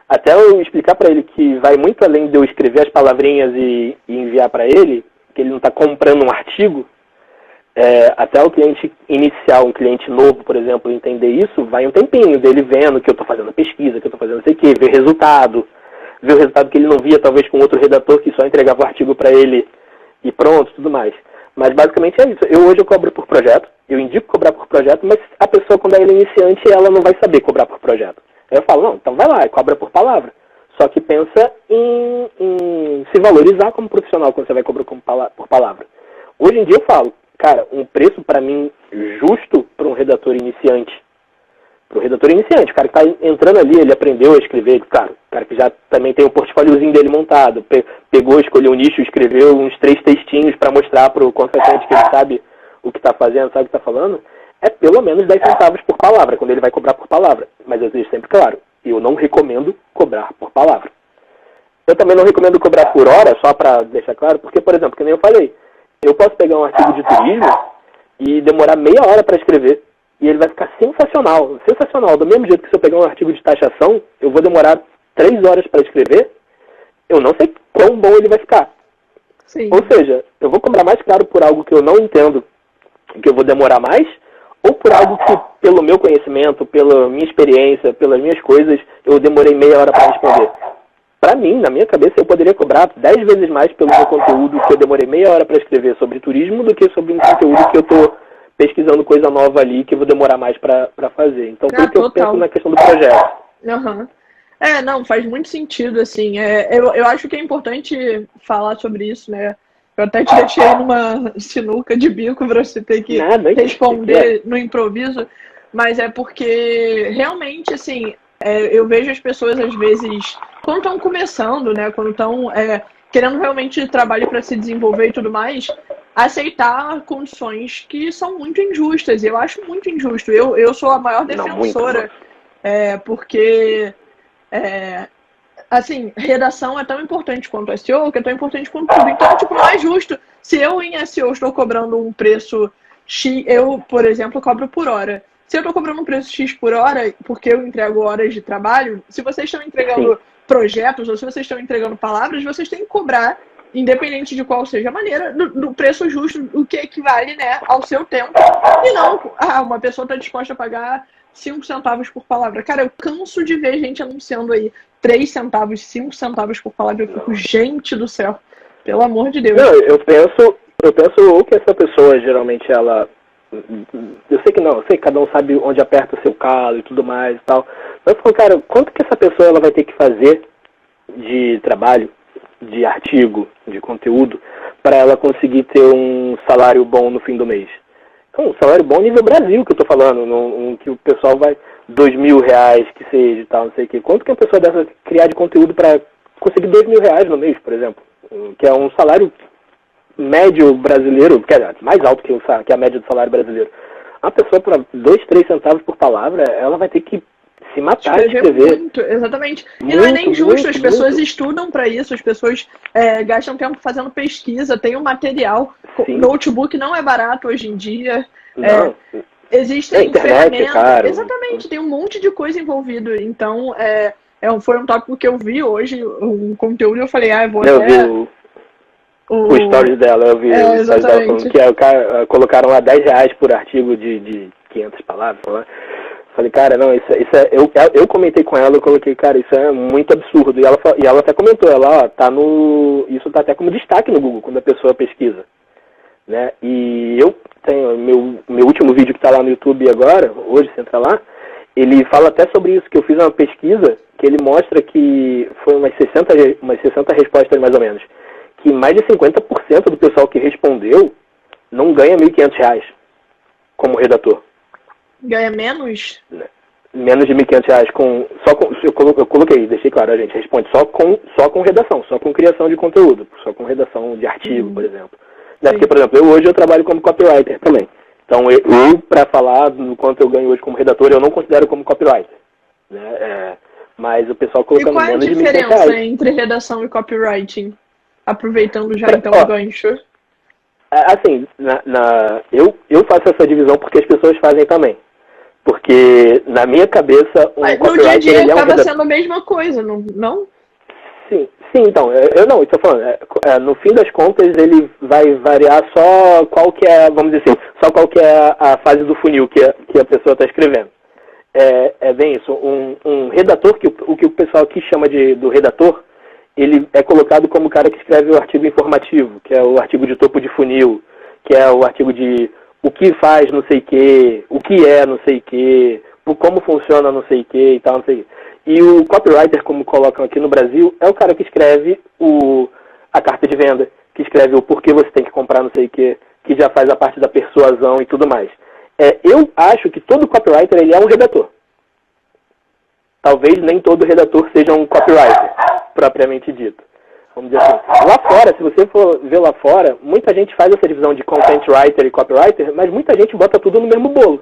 Até eu explicar para ele que vai muito além de eu escrever as palavrinhas e enviar para ele, que ele não está comprando um artigo, até o cliente inicial, um cliente novo, por exemplo, entender isso, vai um tempinho dele vendo que eu estou fazendo pesquisa, que eu estou fazendo não sei o quê, ver o resultado que ele não via talvez com outro redator que só entregava o artigo para ele e pronto, tudo mais. Mas basicamente é isso. Hoje eu cobro por projeto, eu indico cobrar por projeto, mas a pessoa quando ela é iniciante, ela não vai saber cobrar por projeto. Aí eu falo, não, então vai lá, cobra por palavra. Só que pensa em se valorizar como profissional quando você vai cobrar por palavra. Hoje em dia eu falo, cara, um preço para mim justo para um redator iniciante. Para o redator iniciante, o cara que está entrando ali, ele aprendeu a escrever, o cara que já também tem um portfóliozinho dele montado, pegou, escolheu um nicho, escreveu uns 3 textinhos para mostrar para o contratante que ele sabe o que está fazendo, sabe o que está falando, é pelo menos 10 centavos por palavra, quando ele vai cobrar por palavra. Mas eu deixo sempre claro, eu não recomendo cobrar por palavra. Eu também não recomendo cobrar por hora, só para deixar claro, porque, por exemplo, que nem eu falei, eu posso pegar um artigo de turismo e demorar meia hora para escrever. E ele vai ficar sensacional. Sensacional. Do mesmo jeito que se eu pegar um artigo de taxação, eu vou demorar 3 horas para escrever, eu não sei quão bom ele vai ficar. Sim. Ou seja, eu vou cobrar mais caro por algo que eu não entendo, que eu vou demorar mais, ou por algo que, pelo meu conhecimento, pela minha experiência, pelas minhas coisas, eu demorei meia hora para responder. Para mim, na minha cabeça, eu poderia cobrar 10 vezes mais pelo meu conteúdo que eu demorei meia hora para escrever sobre turismo do que sobre um conteúdo que eu estou pesquisando coisa nova ali que eu vou demorar mais para fazer. Então, por isso que eu penso na questão do projeto. Uhum. Não, faz muito sentido, assim. Eu acho que é importante falar sobre isso, né? Eu até te deixei numa sinuca de bico para você ter que responder no improviso, mas é porque realmente, assim, eu vejo as pessoas, às vezes, quando estão começando, né? Quando estão querendo realmente trabalho para se desenvolver e tudo mais, aceitar condições que são muito injustas. Eu acho muito injusto. Eu sou a maior defensora, porque... assim, redação é tão importante quanto SEO, que é tão importante quanto tudo. Então, tipo, não é justo. Se eu em SEO estou cobrando um preço X, eu, por exemplo, cobro por hora. Se eu estou cobrando um preço X por hora, porque eu entrego horas de trabalho, se vocês estão entregando projetos ou se vocês estão entregando palavras, vocês têm que cobrar, independente de qual seja a maneira, do preço justo, o que equivale, né, ao seu tempo. E não, uma pessoa está disposta a pagar 5 centavos por palavra. Cara, eu canso de ver gente anunciando aí 3 centavos, 5 centavos por palavra. Eu fico, gente do céu, pelo amor de Deus. Não, eu penso ou que essa pessoa, geralmente, ela... Eu sei que cada um sabe onde aperta o seu calo e tudo mais e tal. Mas eu falo, cara, quanto que essa pessoa ela vai ter que fazer de trabalho, de artigo, de conteúdo, para ela conseguir ter um salário bom no fim do mês? Então, um salário bom nível Brasil, que eu tô falando, que o pessoal vai R$2.000, que seja e tal, não sei o quê. Quanto que a pessoa dessa criar de conteúdo para conseguir R$2.000 no mês, por exemplo? Que é um salário médio brasileiro, que é mais alto que a média do salário brasileiro. Uma pessoa para 2, 3 centavos por palavra, ela vai ter que se matar de escrever. Muito, exatamente. E não é nem justo, as pessoas estudam para isso, as pessoas gastam tempo fazendo pesquisa, tem um material. Sim. Notebook não é barato hoje em dia. Não. Existem ferramentas. Exatamente, tem um monte de coisa envolvido. Então, foi um tópico que eu vi hoje, um conteúdo, e eu falei, eu vou até... O stories dela, eu vi o stories dela falando que o cara colocaram lá R$10 por artigo de 500 palavras. Falei, cara, não, isso eu comentei com ela, eu coloquei, cara, isso é muito absurdo. E ela até comentou, isso tá até como destaque no Google, quando a pessoa pesquisa. Né? E eu tenho, meu último vídeo que tá lá no YouTube agora, hoje, você entra lá, ele fala até sobre isso, que eu fiz uma pesquisa, que ele mostra que foi umas 60 respostas mais ou menos, que mais de 50% do pessoal que respondeu não ganha R$1.500 como redator. Ganha menos? Menos de R$1.500 eu coloquei, deixei claro, a gente responde só com redação, só com criação de conteúdo, só com redação de artigo, por exemplo. Porque, por exemplo, hoje eu trabalho como copywriter também. Então, para falar do quanto eu ganho hoje como redator, eu não considero como copywriter. Né? Mas o pessoal colocando menos de R$1.500. E qual é a diferença entre redação e copywriting? Aproveitando já então o gancho. Assim, eu faço essa divisão porque as pessoas fazem também. Porque, na minha cabeça, no dia a dia acaba sendo a mesma coisa, não? Sim, então, eu não estou falando, no fim das contas ele vai variar só qual que é, vamos dizer assim, só qual que é a fase do funil que a pessoa está escrevendo. É bem isso, um redator, o que o pessoal aqui chama do redator, ele é colocado como o cara que escreve o artigo informativo, que é o artigo de topo de funil, que é o artigo de o que faz não sei o que, o que é não sei o que, como funciona não sei o que e tal, não sei o que. E o copywriter, como colocam aqui no Brasil, é o cara que escreve a carta de venda, que escreve o porquê você tem que comprar não sei o que já faz a parte da persuasão e tudo mais. Eu acho que todo copywriter ele é um redator. Talvez nem todo redator seja um copywriter, propriamente dito. Vamos dizer assim. Lá fora, se você for ver lá fora, muita gente faz essa divisão de content writer e copywriter, mas muita gente bota tudo no mesmo bolo.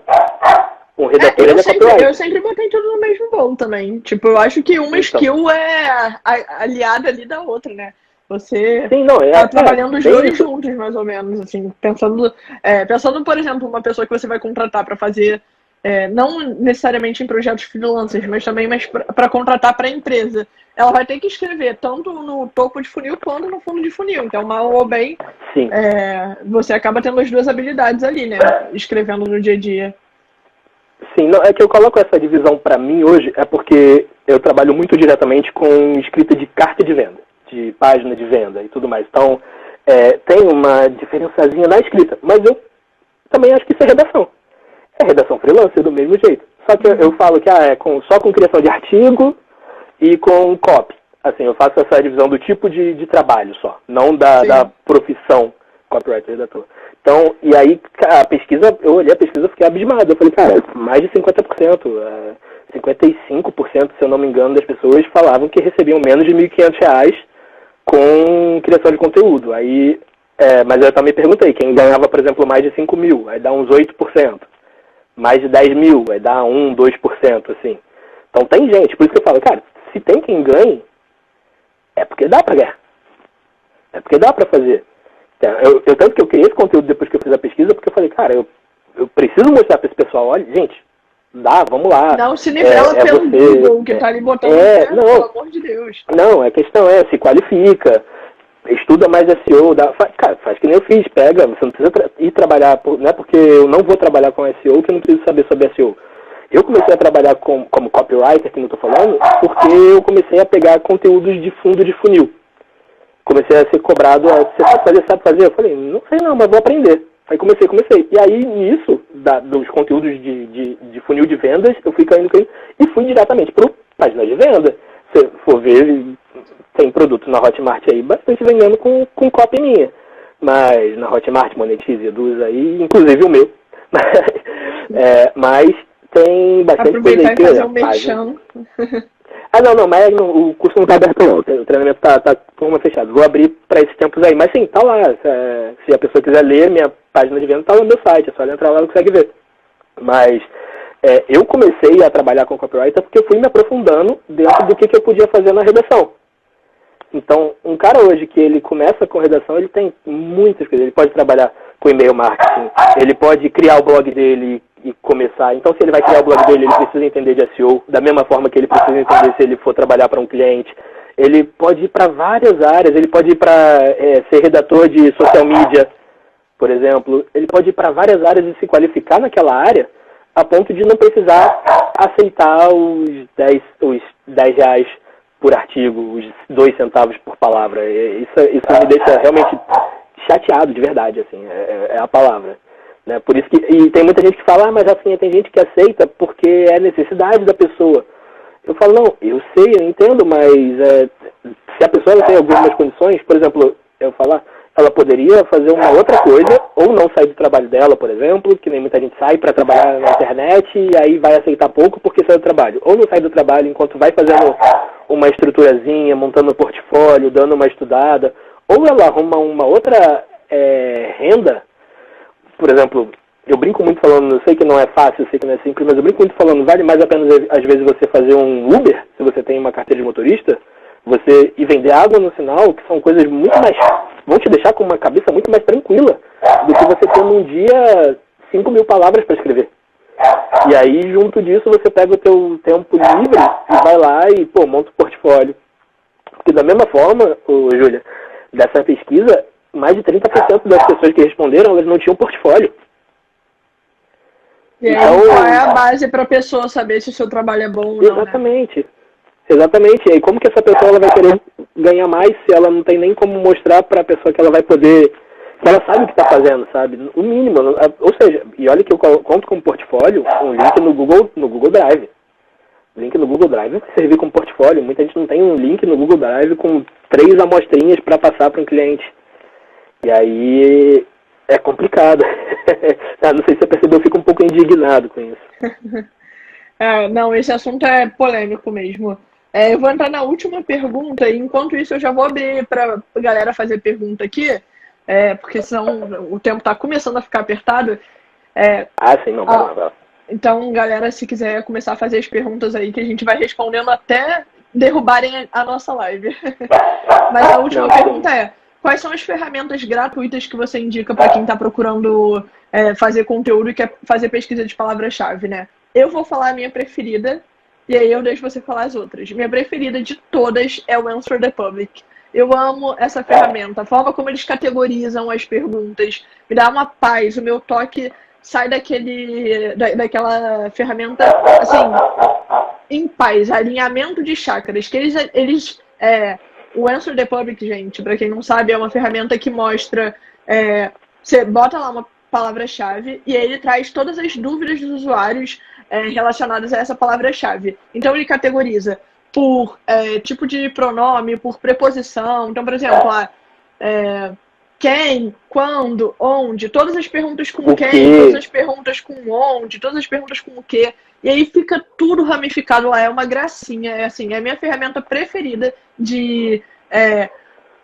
Um redator ele é copywriter. Eu sempre botei tudo no mesmo bolo também. Tipo, eu acho que uma skill é aliada ali da outra, né? Você Sim, não, tá trabalhando os bem dois isso. juntos, mais ou menos, assim, pensando, por exemplo, uma pessoa que você vai contratar para fazer, não necessariamente em projetos freelancers, mas também para contratar para a empresa. Ela vai ter que escrever tanto no topo de funil quanto no fundo de funil. Então, mal ou bem, Sim. você acaba tendo as duas habilidades ali, né? Escrevendo no dia a dia. Sim, não, é que eu coloco essa divisão para mim hoje, é porque eu trabalho muito diretamente com escrita de carta de venda, de página de venda e tudo mais. Então, tem uma diferençazinha na escrita, mas eu também acho que isso é redação. É redação freelancer do mesmo jeito. Só que eu falo que só com criação de artigo e com copy. Assim, eu faço essa divisão do tipo de trabalho só, não da profissão copywriter redator. Então, e aí a pesquisa, eu olhei a pesquisa e fiquei abismado. Eu falei, cara, mais de 50%, 55%, se eu não me engano, das pessoas falavam que recebiam menos de R$ 1.500 com criação de conteúdo. Aí, mas eu também perguntei, quem ganhava, por exemplo, mais de 5 mil, aí dá uns 8%. Mais de 10 mil, aí dá 1, 2%, assim. Então tem gente, por isso que eu falo, cara, se tem quem ganhe, é porque dá pra ganhar. É porque dá pra fazer. Tanto que eu criei esse conteúdo depois que eu fiz a pesquisa, porque eu falei, cara, eu preciso mostrar pra esse pessoal, olha, gente, dá, vamos lá. Não se nivela pelo Google, que tá ali botando pelo amor de Deus. Não, a questão se qualifica, estuda mais SEO, faz que nem eu fiz, pega, você não precisa ir trabalhar, não é porque eu não vou trabalhar com SEO que eu não preciso saber sobre SEO. Eu comecei a trabalhar como copywriter, que não estou falando, porque eu comecei a pegar conteúdos de fundo de funil. Comecei a ser cobrado, você sabe fazer? Eu falei, não sei não, mas vou aprender. Aí comecei. E aí, nisso, dos conteúdos de funil de vendas, eu fui caindo, e fui diretamente para página de venda. Se for ver, tem produto na Hotmart aí, bastante vendendo com copy minha. Mas na Hotmart, Monetize, Eduz aí, inclusive o meu. Mas tem bastante coisa aí. Aproveitar e fazer um merchan. Não, mas o curso não está aberto não, o treinamento está com uma fechada. Vou abrir para esses tempos aí, mas sim, tá lá. Se a pessoa quiser ler minha página de venda, tá no meu site, é só ela entrar lá e consegue ver. Mas eu comecei a trabalhar com copywriter porque eu fui me aprofundando dentro do que eu podia fazer na redação. Então, um cara hoje que ele começa com redação, ele tem muitas coisas. Ele pode trabalhar com e-mail marketing, ele pode criar o blog dele e começar. Então, se ele vai criar o blog dele, ele precisa entender de SEO, da mesma forma que ele precisa entender se ele for trabalhar para um cliente. Ele pode ir para várias áreas, ele pode ir para ser redator de social media, por exemplo. Ele pode ir para várias áreas e se qualificar naquela área a ponto de não precisar aceitar os 10 reais por artigo, os 2 centavos por palavra. Isso me deixa realmente chateado, de verdade, assim, é a palavra. Né? Por isso e tem muita gente que fala, mas assim, tem gente que aceita porque é necessidade da pessoa. Eu falo, não, eu sei, eu entendo, mas se a pessoa tem algumas condições, por exemplo, ela poderia fazer uma outra coisa, ou não sair do trabalho dela, por exemplo, que nem muita gente sai para trabalhar na internet e aí vai aceitar pouco porque sai do trabalho. Ou não sai do trabalho enquanto vai fazendo uma estruturazinha, montando um portfólio, dando uma estudada, ou ela arruma uma outra renda. Por exemplo, eu brinco muito falando, eu sei que não é fácil, eu sei que não é simples, mas eu brinco muito falando, vale mais a pena às vezes você fazer um Uber, se você tem uma carteira de motorista, você ir vender água no sinal, que são coisas muito mais, vão te deixar com uma cabeça muito mais tranquila do que você ter num dia 5 mil palavras para escrever. E aí, junto disso, você pega o teu tempo livre e vai lá e, monta o portfólio. Porque da mesma forma, Júlia, dessa pesquisa, mais de 30% das pessoas que responderam, elas não tinham portfólio. E aí, então, qual é a base para a pessoa saber se o seu trabalho é bom ou não? Exatamente. Exatamente. E aí, como que essa pessoa ela vai querer ganhar mais se ela não tem nem como mostrar para a pessoa que ela vai poder, que ela sabe o que está fazendo, sabe? O mínimo. Ou seja, e olha que eu conto como portfólio um link no Google Drive. Link no Google Drive vai servir como portfólio. Muita gente não tem um link no Google Drive com 3 amostrinhas para passar para um cliente. E aí é complicado. Não sei se você percebeu, eu fico um pouco indignado com isso. Não, esse assunto é polêmico mesmo. Eu vou entrar na última pergunta e enquanto isso eu já vou abrir para a galera fazer pergunta aqui, porque senão o tempo está começando a ficar apertado. Sim, não, vai lá. Então, galera, se quiser começar a fazer as perguntas aí, que a gente vai respondendo até derrubarem a nossa live. Mas a última pergunta é: quais são as ferramentas gratuitas que você indica para quem está procurando fazer conteúdo e quer fazer pesquisa de palavra-chave, né? Eu vou falar a minha preferida e aí eu deixo você falar as outras. Minha preferida de todas é o Answer the Public. Eu amo essa ferramenta, a forma como eles categorizam as perguntas, me dá uma paz, o meu toque sai daquela ferramenta, assim, em paz, alinhamento de chakras, que o Answer the Public, gente, para quem não sabe, é uma ferramenta que mostra, você bota lá uma palavra-chave e aí ele traz todas as dúvidas dos usuários relacionadas a essa palavra-chave. Então ele categoriza por tipo de pronome, por preposição. Então, por exemplo, quem, quando, onde, todas as perguntas com quem, todas as perguntas com onde, todas as perguntas com o quê. E aí fica tudo ramificado lá, é uma gracinha, é a minha ferramenta preferida de...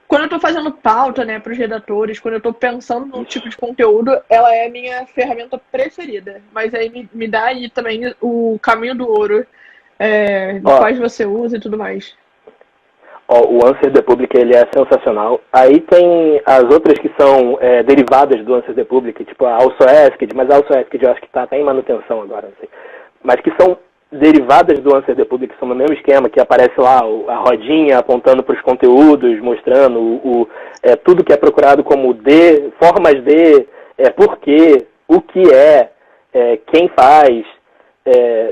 quando eu estou fazendo pauta, né, para os redatores, quando eu estou pensando num tipo de conteúdo, ela é a minha ferramenta preferida. Mas aí me dá aí também o caminho do ouro, quais você usa e tudo mais. O Answer the Public, ele é sensacional. Aí tem as outras que são derivadas do Answer the Public, tipo a Also Asked, mas a Also Asked eu acho que está até em manutenção agora, não sei. Mas que são derivadas do Answer the Public, são no mesmo esquema, que aparece lá a rodinha apontando para os conteúdos, mostrando tudo que é procurado como formas de, porquê, o que quem faz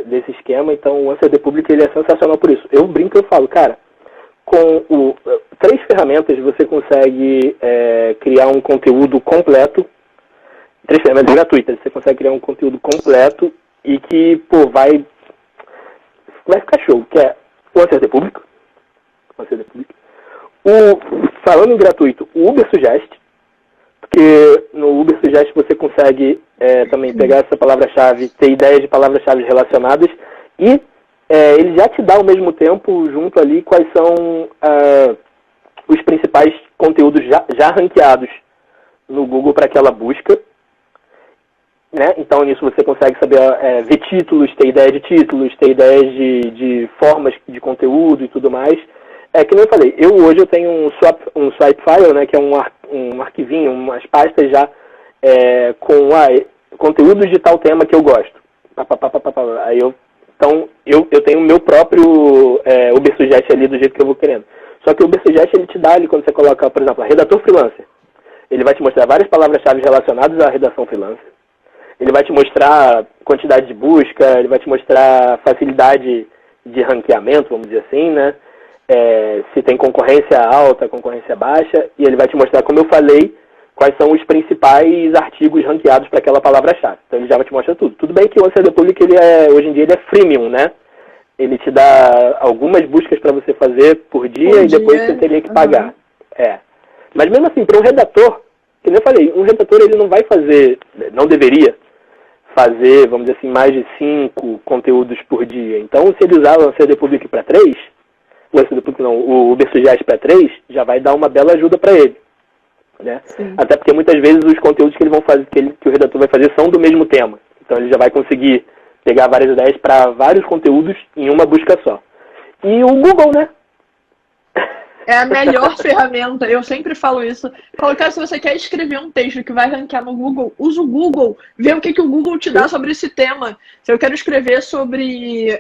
desse esquema. Então o Answer the Public, ele é sensacional por isso. Eu brinco e falo, cara, com 3 ferramentas você consegue criar um conteúdo completo, 3 ferramentas gratuitas, você consegue criar um conteúdo completo e que, vai ficar show, que é o Answer the Public, falando em gratuito, o Uber Suggest, porque no Uber Suggest você consegue também pegar essa palavra-chave, ter ideias de palavras-chave relacionadas e ele já te dá ao mesmo tempo, junto ali, quais são os principais conteúdos já ranqueados no Google para aquela busca. Né? Então, nisso você consegue saber ver títulos, ter ideia de títulos, ter ideias de formas de conteúdo e tudo mais. Que nem eu falei, hoje eu tenho um swipe file, né, que é um arquivinho, umas pastas já com conteúdos de tal tema que eu gosto. Aí então, eu tenho o meu próprio Ubersuggest ali do jeito que eu vou querendo. Só que o Ubersuggest, ele te dá ali, quando você coloca, por exemplo, redator freelancer. Ele vai te mostrar várias palavras-chave relacionadas à redação freelancer. Ele vai te mostrar quantidade de busca, ele vai te mostrar facilidade de ranqueamento, vamos dizer assim, né? Se tem concorrência alta, concorrência baixa, e ele vai te mostrar, como eu falei, quais são os principais artigos ranqueados para aquela palavra-chave. Então ele já vai te mostrar tudo. Tudo bem que o Answer the Public, hoje em dia, ele é freemium, né? Ele te dá algumas buscas para você fazer por dia e depois você teria que pagar. Mas mesmo assim, para um redator, que nem eu falei, um redator ele não vai fazer, não deveria fazer, vamos dizer assim, mais de 5 conteúdos por dia. Então, se ele usar o Answer the Public para 3, o Ubersuggest para 3, já vai dar uma bela ajuda para ele. Né? Até porque muitas vezes os conteúdos que ele vão fazer, que o redator vai fazer são do mesmo tema. Então ele já vai conseguir pegar várias ideias para vários conteúdos em uma busca só. E o Google, né? É a melhor ferramenta, eu sempre falo isso. Cara, se você quer escrever um texto que vai ranquear no Google, usa o Google, vê o que o Google te dá sobre esse tema. Se eu quero escrever sobre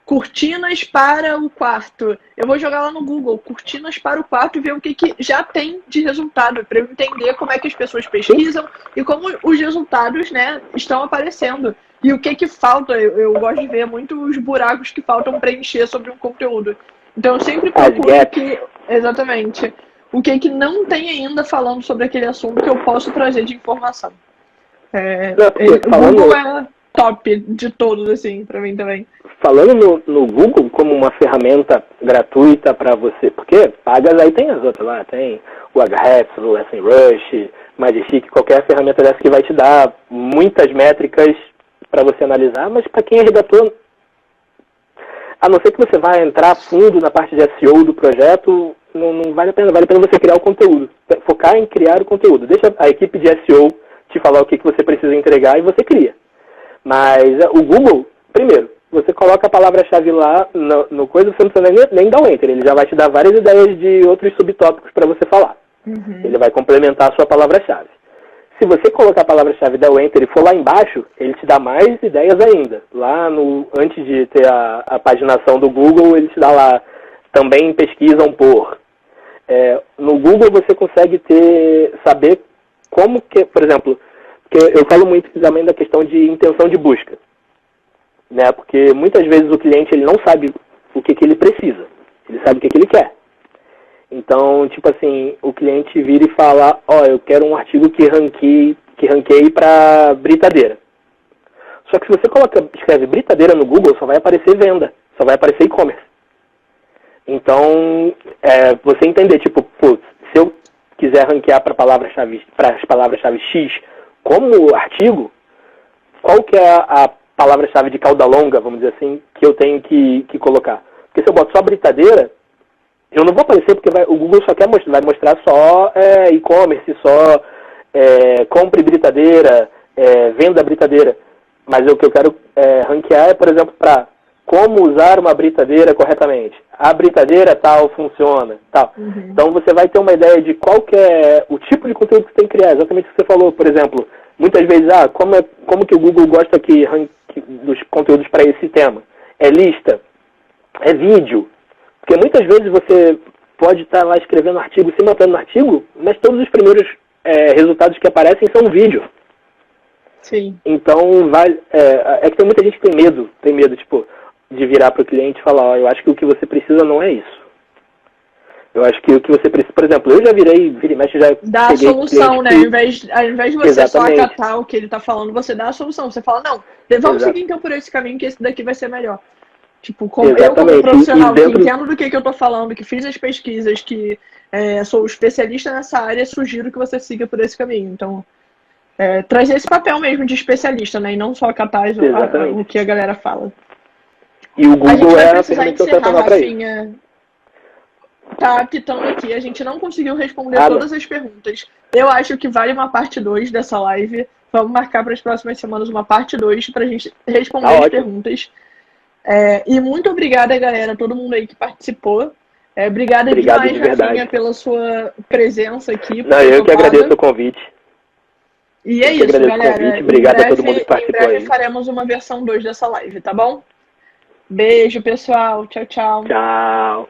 cortinas para o quarto, eu vou jogar lá no Google, cortinas para o quarto, e ver o que já tem de resultado, para eu entender como é que as pessoas pesquisam e como os resultados, né, estão aparecendo. E o que falta, eu gosto de ver muito os buracos que faltam preencher sobre um conteúdo. Então eu sempre procuro exatamente o que não tem ainda falando sobre aquele assunto que eu posso trazer de informação. O Google é top de todos, assim, pra mim também. Falando no Google como uma ferramenta gratuita para você, porque pagas aí tem as outras lá, tem o Ahrefs, o SEMrush, Magic, qualquer ferramenta dessa que vai te dar muitas métricas para você analisar, mas para quem é redator, a não ser que você vá entrar a fundo na parte de SEO do projeto, não vale a pena. Vale a pena você criar o conteúdo. Focar em criar o conteúdo. Deixa a equipe de SEO te falar o que você precisa entregar e você cria. Mas o Google, primeiro, você coloca a palavra-chave lá no coisa, você não precisa nem dar o enter. Ele já vai te dar várias ideias de outros subtópicos para você falar. Ele vai complementar a sua palavra-chave. Se você colocar a palavra-chave e der o enter e for lá embaixo, ele te dá mais ideias ainda. Lá antes de ter a paginação do Google, ele te dá lá, também pesquisam por. No Google você consegue saber como que, por exemplo, porque eu falo muito também da questão de intenção de busca, né? Porque muitas vezes o cliente ele não sabe o que ele precisa, ele sabe o que ele quer. Então, tipo assim, o cliente vira e fala, eu quero um artigo que ranqueie para britadeira. Só que se você escreve britadeira no Google, só vai aparecer venda, só vai aparecer e-commerce. Então, você entender, tipo, se eu quiser ranquear para as palavras-chave X como artigo, qual que é a palavra-chave de cauda longa, vamos dizer assim, que eu tenho que colocar? Porque se eu boto só britadeira, eu não vou aparecer porque o Google só vai mostrar só e-commerce, só compre britadeira, venda britadeira. Mas o que eu quero ranquear é, por exemplo, para como usar uma britadeira corretamente. A britadeira tal funciona, tal. Então você vai ter uma ideia de qual que é o tipo de conteúdo que você tem que criar. Exatamente o que você falou, por exemplo. Muitas vezes, como que o Google gosta dos conteúdos para esse tema? É lista? É vídeo? Porque muitas vezes você pode estar lá escrevendo artigo, se matando no artigo, mas todos os primeiros resultados que aparecem são vídeo. Sim. Então, que tem muita gente que tem medo, tipo, de virar para o cliente e falar, eu acho que o que você precisa não é isso. Eu acho que o que você precisa, por exemplo, eu já vira e mexe, já dá a solução, né? Ao invés de você Exatamente. só acatar o que ele tá falando, você dá a solução. Você fala, não, vamos seguir então por esse caminho, que esse daqui vai ser melhor. Tipo, eu como profissional que entendo do que eu tô falando, que fiz as pesquisas, que sou especialista nessa área, sugiro que você siga por esse caminho. Então, trazer esse papel mesmo de especialista, né? E não só acatar o que a galera fala. E o Google a gente vai a precisar ferramenta encerrar, sensacional para isso. Rafinha. Tá apitando aqui, a gente não conseguiu responder todas as perguntas. Eu acho que vale uma parte 2 dessa live. Vamos marcar para as próximas semanas uma parte 2 para a gente responder as perguntas. E muito obrigada, galera, todo mundo aí que participou. Obrigado demais, de Rafinha, pela sua presença aqui. Não, eu que agradeço o convite. E é isso, galera. Obrigado a todo mundo que participou em breve faremos uma versão 2 dessa live, tá bom? Beijo, pessoal. Tchau, tchau. Tchau.